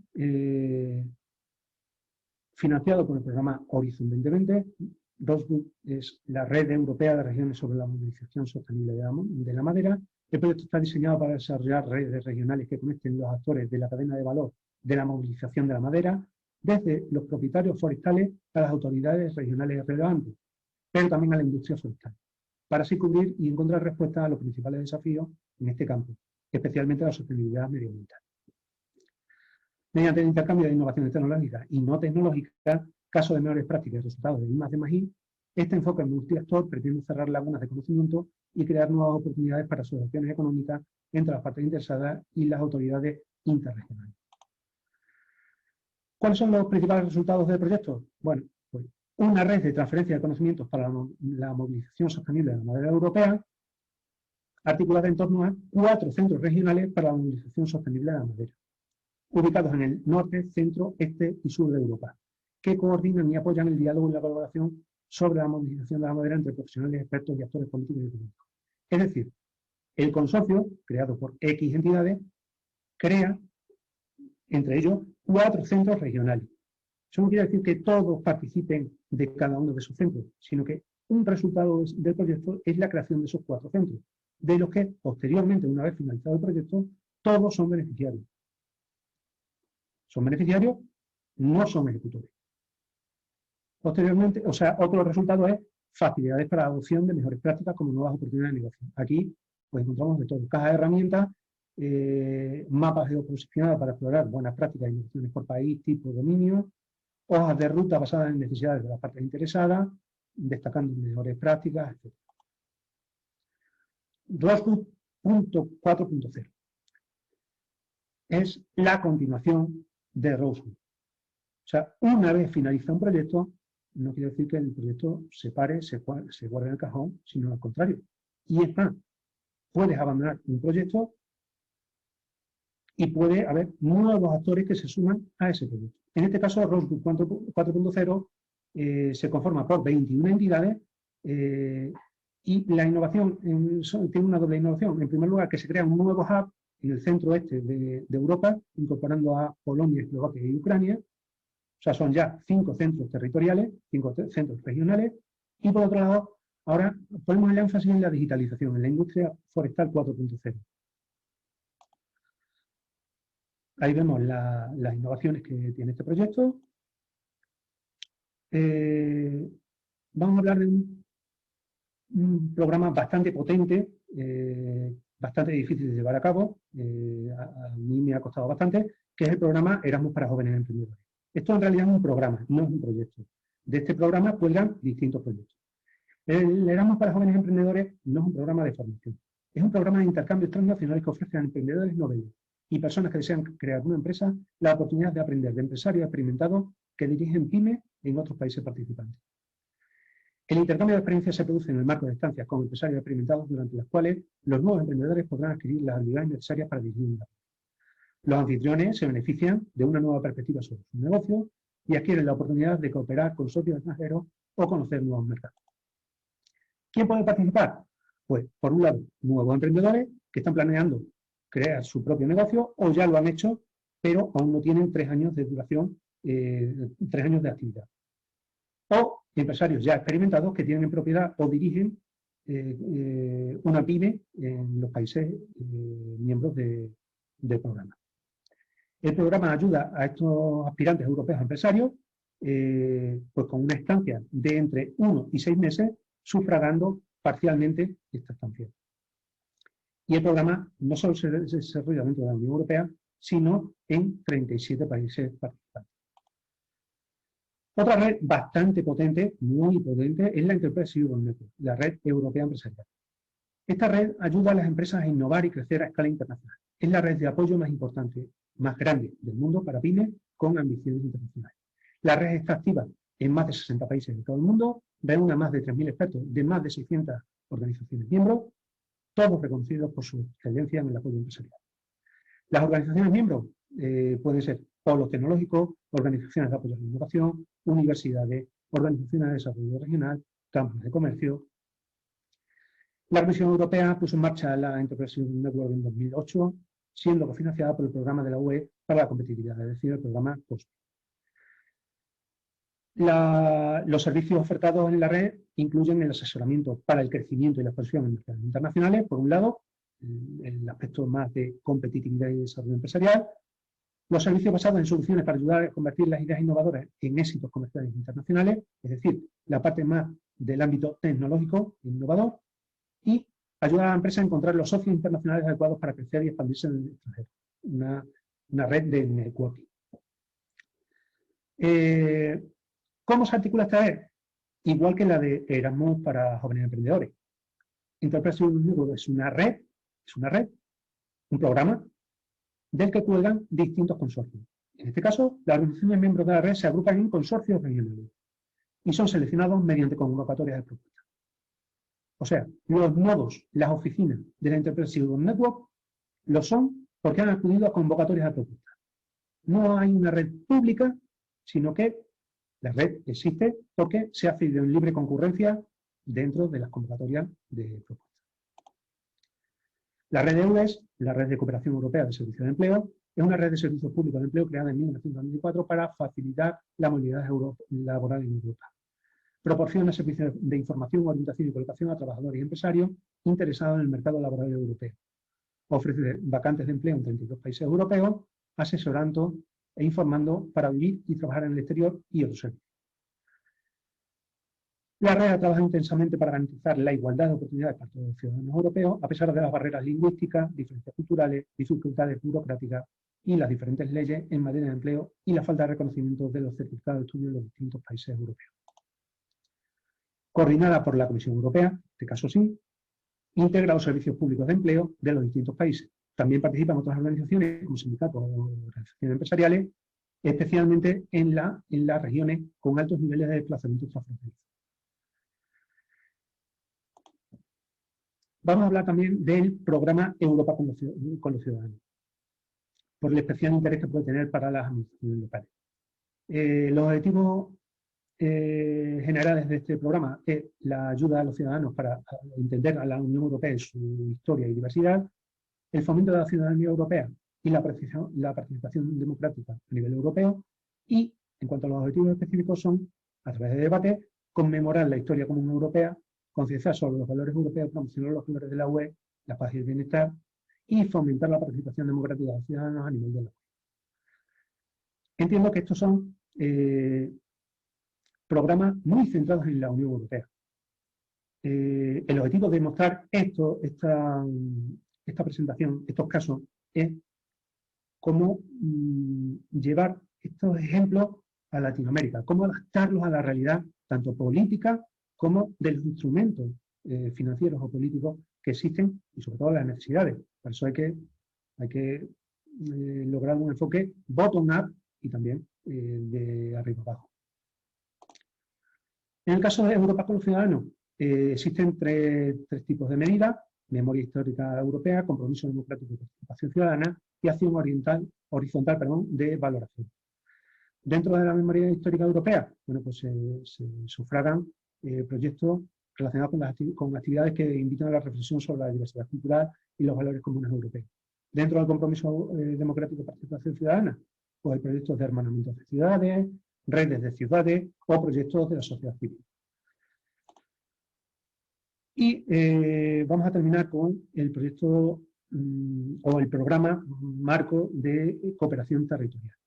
financiado por el programa Horizon 2020. Rosewood es la red europea de regiones sobre la movilización sostenible de la madera. El proyecto está diseñado para desarrollar redes regionales que conecten los actores de la cadena de valor de la movilización de la madera, desde los propietarios forestales a las autoridades regionales relevantes, pero también a la industria forestal, para así cubrir y encontrar respuestas a los principales desafíos en este campo, especialmente la sostenibilidad medioambiental. Mediante el intercambio de innovaciones tecnológicas y no tecnológicas, casos de mejores prácticas y resultados de I+D+I, este enfoque multiactor pretende cerrar lagunas de conocimiento y crear nuevas oportunidades para asociaciones económicas entre las partes interesadas y las autoridades interregionales. ¿Cuáles son los principales resultados del proyecto? Bueno, pues una red de transferencia de conocimientos para la movilización sostenible de la madera europea, articulada en torno a 4 centros regionales para la movilización sostenible de la madera, ubicados en el norte, centro, este y sur de Europa, que coordinan y apoyan el diálogo y la colaboración sobre la movilización de la madera entre profesionales, expertos y actores políticos y económicos. Es decir, el consorcio, creado por X entidades, crea, entre ellos, 4 centros regionales. Eso no quiere decir que todos participen de cada uno de esos centros, sino que un resultado del proyecto es la creación de esos 4 centros, de los que, posteriormente, una vez finalizado el proyecto, todos son beneficiarios. Son beneficiarios, no son ejecutores. Posteriormente, o sea, otro resultado es facilidades para la adopción de mejores prácticas como nuevas oportunidades de negocio. Aquí pues encontramos de todo, cajas de herramientas, mapas geoposicionados para explorar buenas prácticas e innovaciones por país, tipo, dominio, hojas de ruta basadas en necesidades de las partes interesadas, destacando mejores prácticas, etc. Rosewood 4.0 es la continuación de Rosewood. O sea, una vez finaliza un proyecto, no quiere decir que el proyecto se pare, se guarde en el cajón, sino al contrario. Y es más, puedes abandonar un proyecto y puede haber nuevos actores que se suman a ese proyecto. En este caso, Rosewood 4.0 se conforma por 21 entidades y la innovación tiene una doble innovación. En primer lugar, que se crea un nuevo hub en el centro este de Europa, incorporando a Polonia, Eslovaquia y Ucrania. O sea, son ya 5 centros territoriales, 5 centros regionales, y por otro lado, ahora ponemos el énfasis en la digitalización, en la industria forestal 4.0. Ahí vemos las innovaciones que tiene este proyecto. Vamos a hablar de un programa bastante potente, bastante difícil de llevar a cabo, a mí me ha costado bastante, que es el programa Erasmus para jóvenes emprendedores. Esto en realidad es un programa, no es un proyecto. De este programa cuelgan distintos proyectos. El Erasmus para jóvenes emprendedores no es un programa de formación, es un programa de intercambios transnacionales que ofrece a emprendedores noveles y personas que desean crear una empresa la oportunidad de aprender de empresarios experimentados que dirigen pymes en otros países participantes. El intercambio de experiencias se produce en el marco de estancias con empresarios experimentados durante las cuales los nuevos emprendedores podrán adquirir las habilidades necesarias para dirigir una empresa. Los anfitriones se benefician de una nueva perspectiva sobre su negocio y adquieren la oportunidad de cooperar con socios extranjeros o conocer nuevos mercados. ¿Quién puede participar? Pues, por un lado, nuevos emprendedores que están planeando crear su propio negocio o ya lo han hecho, pero aún no tienen 3 años de duración, 3 años de actividad. O empresarios ya experimentados que tienen en propiedad o dirigen una pyme en los países miembros del programa. El programa ayuda a estos aspirantes europeos empresarios pues con una estancia de entre 1 y 6 meses, sufragando parcialmente esta expansión. Y el programa no solo se desarrolla dentro de la Unión Europea, sino en 37 países participantes. Otra red bastante potente, muy potente, es la Enterprise Europe Network, la red europea empresarial. Esta red ayuda a las empresas a innovar y crecer a escala internacional. Es la red de apoyo más importante, más grande del mundo para pymes con ambiciones internacionales. La red está activa en más de 60 países de todo el mundo, reúne a más de 3.000 expertos de más de 600 organizaciones miembros, todos reconocidos por su excelencia en el apoyo empresarial. Las organizaciones miembros pueden ser polos tecnológicos, organizaciones de apoyo a la innovación, universidades, organizaciones de desarrollo regional, campos de comercio. La Comisión Europea puso en marcha la Enterprise Network en 2008, siendo cofinanciada por el programa de la UE para la competitividad, es decir, el programa COSME. Los servicios ofertados en la red incluyen el asesoramiento para el crecimiento y la expansión en mercados internacionales, por un lado, el aspecto más de competitividad y desarrollo empresarial, los servicios basados en soluciones para ayudar a convertir las ideas innovadoras en éxitos comerciales internacionales, es decir, la parte más del ámbito tecnológico e innovador, y ayudar a la empresa a encontrar los socios internacionales adecuados para crecer y expandirse en el extranjero. Una red de networking. ¿Cómo se articula esta red? Igual que la de Erasmus para jóvenes emprendedores. Enterprise Europe es una red, un programa, del que cuelgan distintos consorcios. En este caso, las organizaciones miembros de la red se agrupan en consorcios regionales y son seleccionados mediante convocatorias de propuestas. O sea, los nodos, las oficinas de la Enterprise Europe Network lo son porque han acudido a convocatorias de propuestas. No hay una red pública, sino que la red existe porque se hace en libre concurrencia dentro de las convocatorias de propuestas. La red de EURES, la Red de Cooperación Europea de Servicios de Empleo, es una red de servicios públicos de empleo creada en 1994 para facilitar la movilidad laboral en Europa. Proporciona servicios de información, orientación y colocación a trabajadores y empresarios interesados en el mercado laboral europeo. Ofrece vacantes de empleo en 32 países europeos, asesorando e informando para vivir y trabajar en el exterior y otros servicios. La red ha trabajado intensamente para garantizar la igualdad de oportunidades para todos los ciudadanos europeos, a pesar de las barreras lingüísticas, diferencias culturales, dificultades burocráticas y las diferentes leyes en materia de empleo y la falta de reconocimiento de los certificados de estudio en los distintos países europeos. Coordinada por la Comisión Europea, en este caso sí, integra los servicios públicos de empleo de los distintos países. También participan otras organizaciones como sindicatos o organizaciones empresariales, especialmente en las regiones con altos niveles de desplazamiento transfronterizo. Vamos a hablar también del programa Europa con los ciudadanos, por el especial interés que puede tener para las administraciones locales. Los objetivos generales de este programa es la ayuda a los ciudadanos para entender a la Unión Europea en su historia y diversidad, el fomento de la ciudadanía europea y la participación democrática a nivel europeo, y, en cuanto a los objetivos específicos, son, a través de debate, conmemorar la historia común europea, concienciar sobre los valores europeos, promocionar los valores de la UE, la paz y el bienestar, y fomentar la participación democrática de los ciudadanos a nivel de la UE. Entiendo que estos son programas muy centrados en la Unión Europea. El objetivo de mostrar esta presentación, estos casos, es cómo llevar estos ejemplos a Latinoamérica, cómo adaptarlos a la realidad, tanto política como de los instrumentos financieros o políticos que existen y sobre todo las necesidades. Por eso hay que lograr un enfoque bottom-up y también de arriba abajo. En el caso de Europa con los ciudadanos, existen tres tipos de medidas: memoria histórica europea, compromiso democrático y participación ciudadana, y acción horizontal de valoración. Dentro de la memoria histórica europea, bueno, pues se sufragan proyectos relacionados con actividades que invitan a la reflexión sobre la diversidad cultural y los valores comunes europeos. Dentro del compromiso democrático y participación ciudadana, pues hay proyectos de hermanamiento de ciudades, redes de ciudades o proyectos de la sociedad civil. Y vamos a terminar con el proyecto o el programa marco de cooperación territorial,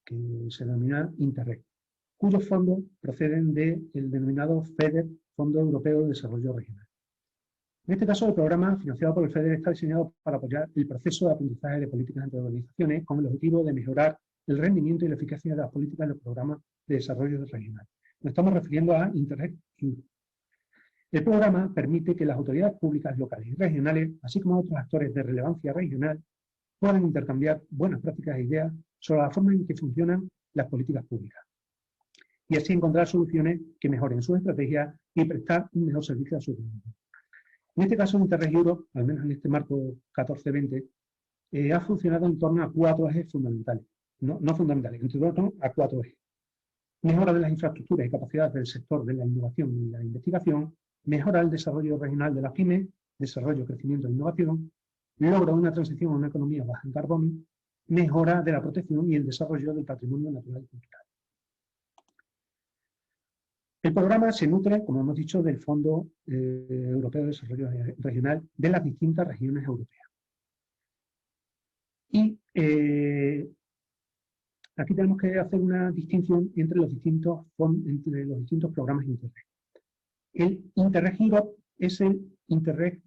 que se denomina Interreg, cuyos fondos proceden del denominado FEDER, Fondo Europeo de Desarrollo Regional. En este caso, el programa financiado por el FEDER está diseñado para apoyar el proceso de aprendizaje de políticas entre organizaciones con el objetivo de mejorar el rendimiento y la eficacia de las políticas de los programas de desarrollo regional. Nos estamos refiriendo a Interreg Europe. El programa permite que las autoridades públicas locales y regionales, así como otros actores de relevancia regional, puedan intercambiar buenas prácticas e ideas sobre la forma en que funcionan las políticas públicas y así encontrar soluciones que mejoren sus estrategias y prestar un mejor servicio a sus ciudadanos. En este caso, Interreg Europe, al menos en este marco 14-20, ha funcionado en torno a 4 ejes fundamentales, no fundamentales, en torno a 4 ejes. Mejora de las infraestructuras y capacidades del sector de la innovación y la investigación, mejora el desarrollo regional de las pymes, desarrollo, crecimiento e innovación, logra una transición a una economía baja en carbono, mejora de la protección y el desarrollo del patrimonio natural y cultural. El programa se nutre, como hemos dicho, del Fondo Europeo de Desarrollo Regional de las distintas regiones europeas. Y aquí tenemos que hacer una distinción entre los distintos programas Interreg. El Interreg Europe es el Interreg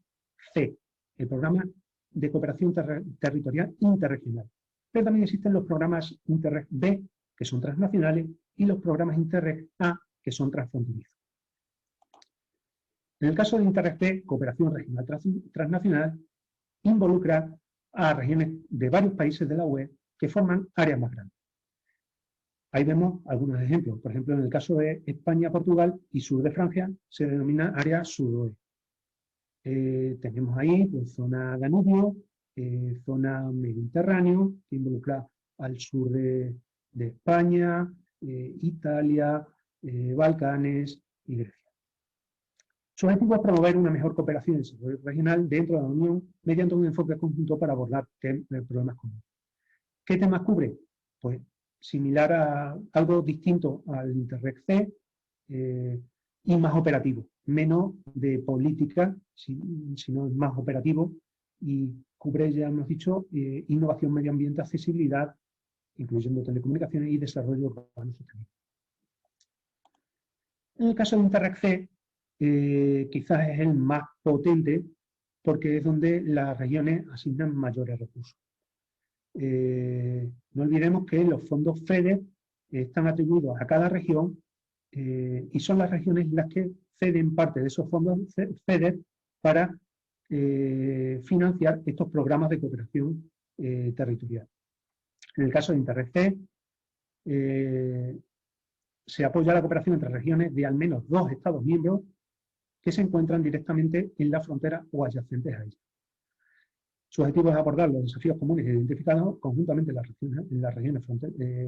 C, el programa de cooperación territorial interregional. Pero también existen los programas Interreg B, que son transnacionales, y los programas Interreg A, que son transfronterizos. En el caso de Interreg B, cooperación regional transnacional, involucra a regiones de varios países de la UE que forman áreas más grandes. Ahí vemos algunos ejemplos. Por ejemplo, en el caso de España, Portugal y sur de Francia, se denomina área suroeste. Tenemos ahí pues, zona Danubio, zona Mediterráneo, que involucra al sur de España, Italia, Balcanes y Grecia. Su objetivo es promover una mejor cooperación y desarrollo regional dentro de la Unión mediante un enfoque conjunto para abordar problemas comunes. ¿Qué temas cubre? Pues similar a algo distinto al Interreg C y más operativo, menos de política, sino más operativo y cubre, ya hemos dicho, innovación, medio ambiente, accesibilidad, incluyendo telecomunicaciones y desarrollo urbano sostenible. En el caso de Interreg C, quizás es el más potente porque es donde las regiones asignan mayores recursos. No olvidemos que los fondos FEDER están atribuidos a cada región y son las regiones las que ceden parte de esos fondos FEDER para financiar estos programas de cooperación territorial. En el caso de Interreg C, se apoya la cooperación entre regiones de al menos 2 Estados miembros que se encuentran directamente en la frontera o adyacentes a ella. Su objetivo es abordar los desafíos comunes identificados conjuntamente en las regiones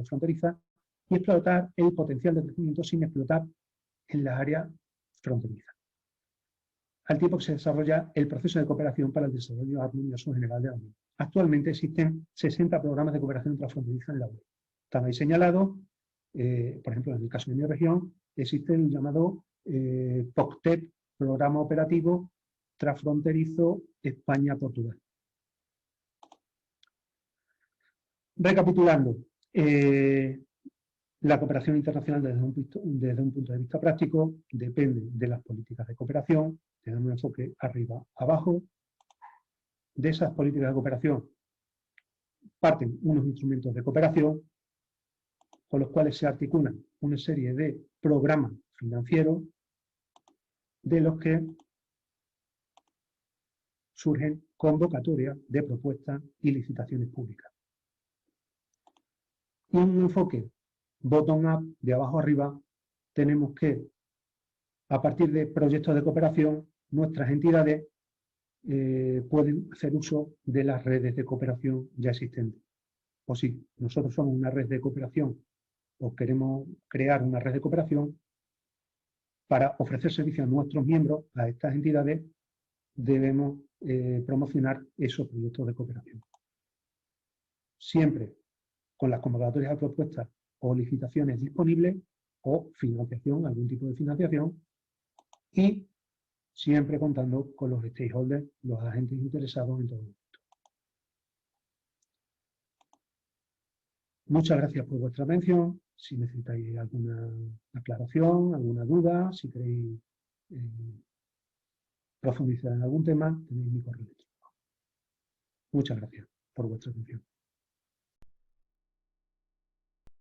fronterizas y explotar el potencial de crecimiento sin explotar en las áreas fronterizas, al tiempo que se desarrolla el proceso de cooperación para el desarrollo armonioso general de la Unión. Actualmente existen 60 programas de cooperación transfronteriza en la UE. Están ahí señalados, por ejemplo, en el caso de mi región, existe el llamado POCTEP, Programa Operativo Transfronterizo España-Portugal. Recapitulando, la cooperación internacional desde un punto de vista práctico depende de las políticas de cooperación, tiene un enfoque arriba-abajo. De esas políticas de cooperación parten unos instrumentos de cooperación con los cuales se articulan una serie de programas financieros de los que surgen convocatorias de propuestas y licitaciones públicas. Y en un enfoque bottom-up, de abajo arriba, tenemos que, a partir de proyectos de cooperación, nuestras entidades pueden hacer uso de las redes de cooperación ya existentes. O si nosotros somos una red de cooperación o queremos crear una red de cooperación, para ofrecer servicio a nuestros miembros, a estas entidades, debemos promocionar esos proyectos de cooperación. Siempre con las convocatorias a propuestas o licitaciones disponibles o financiación, algún tipo de financiación, y siempre contando con los stakeholders, los agentes interesados en todo esto. Muchas gracias por vuestra atención. Si necesitáis alguna aclaración, alguna duda, si queréis profundizar en algún tema, tenéis mi correo electrónico. Muchas gracias por vuestra atención.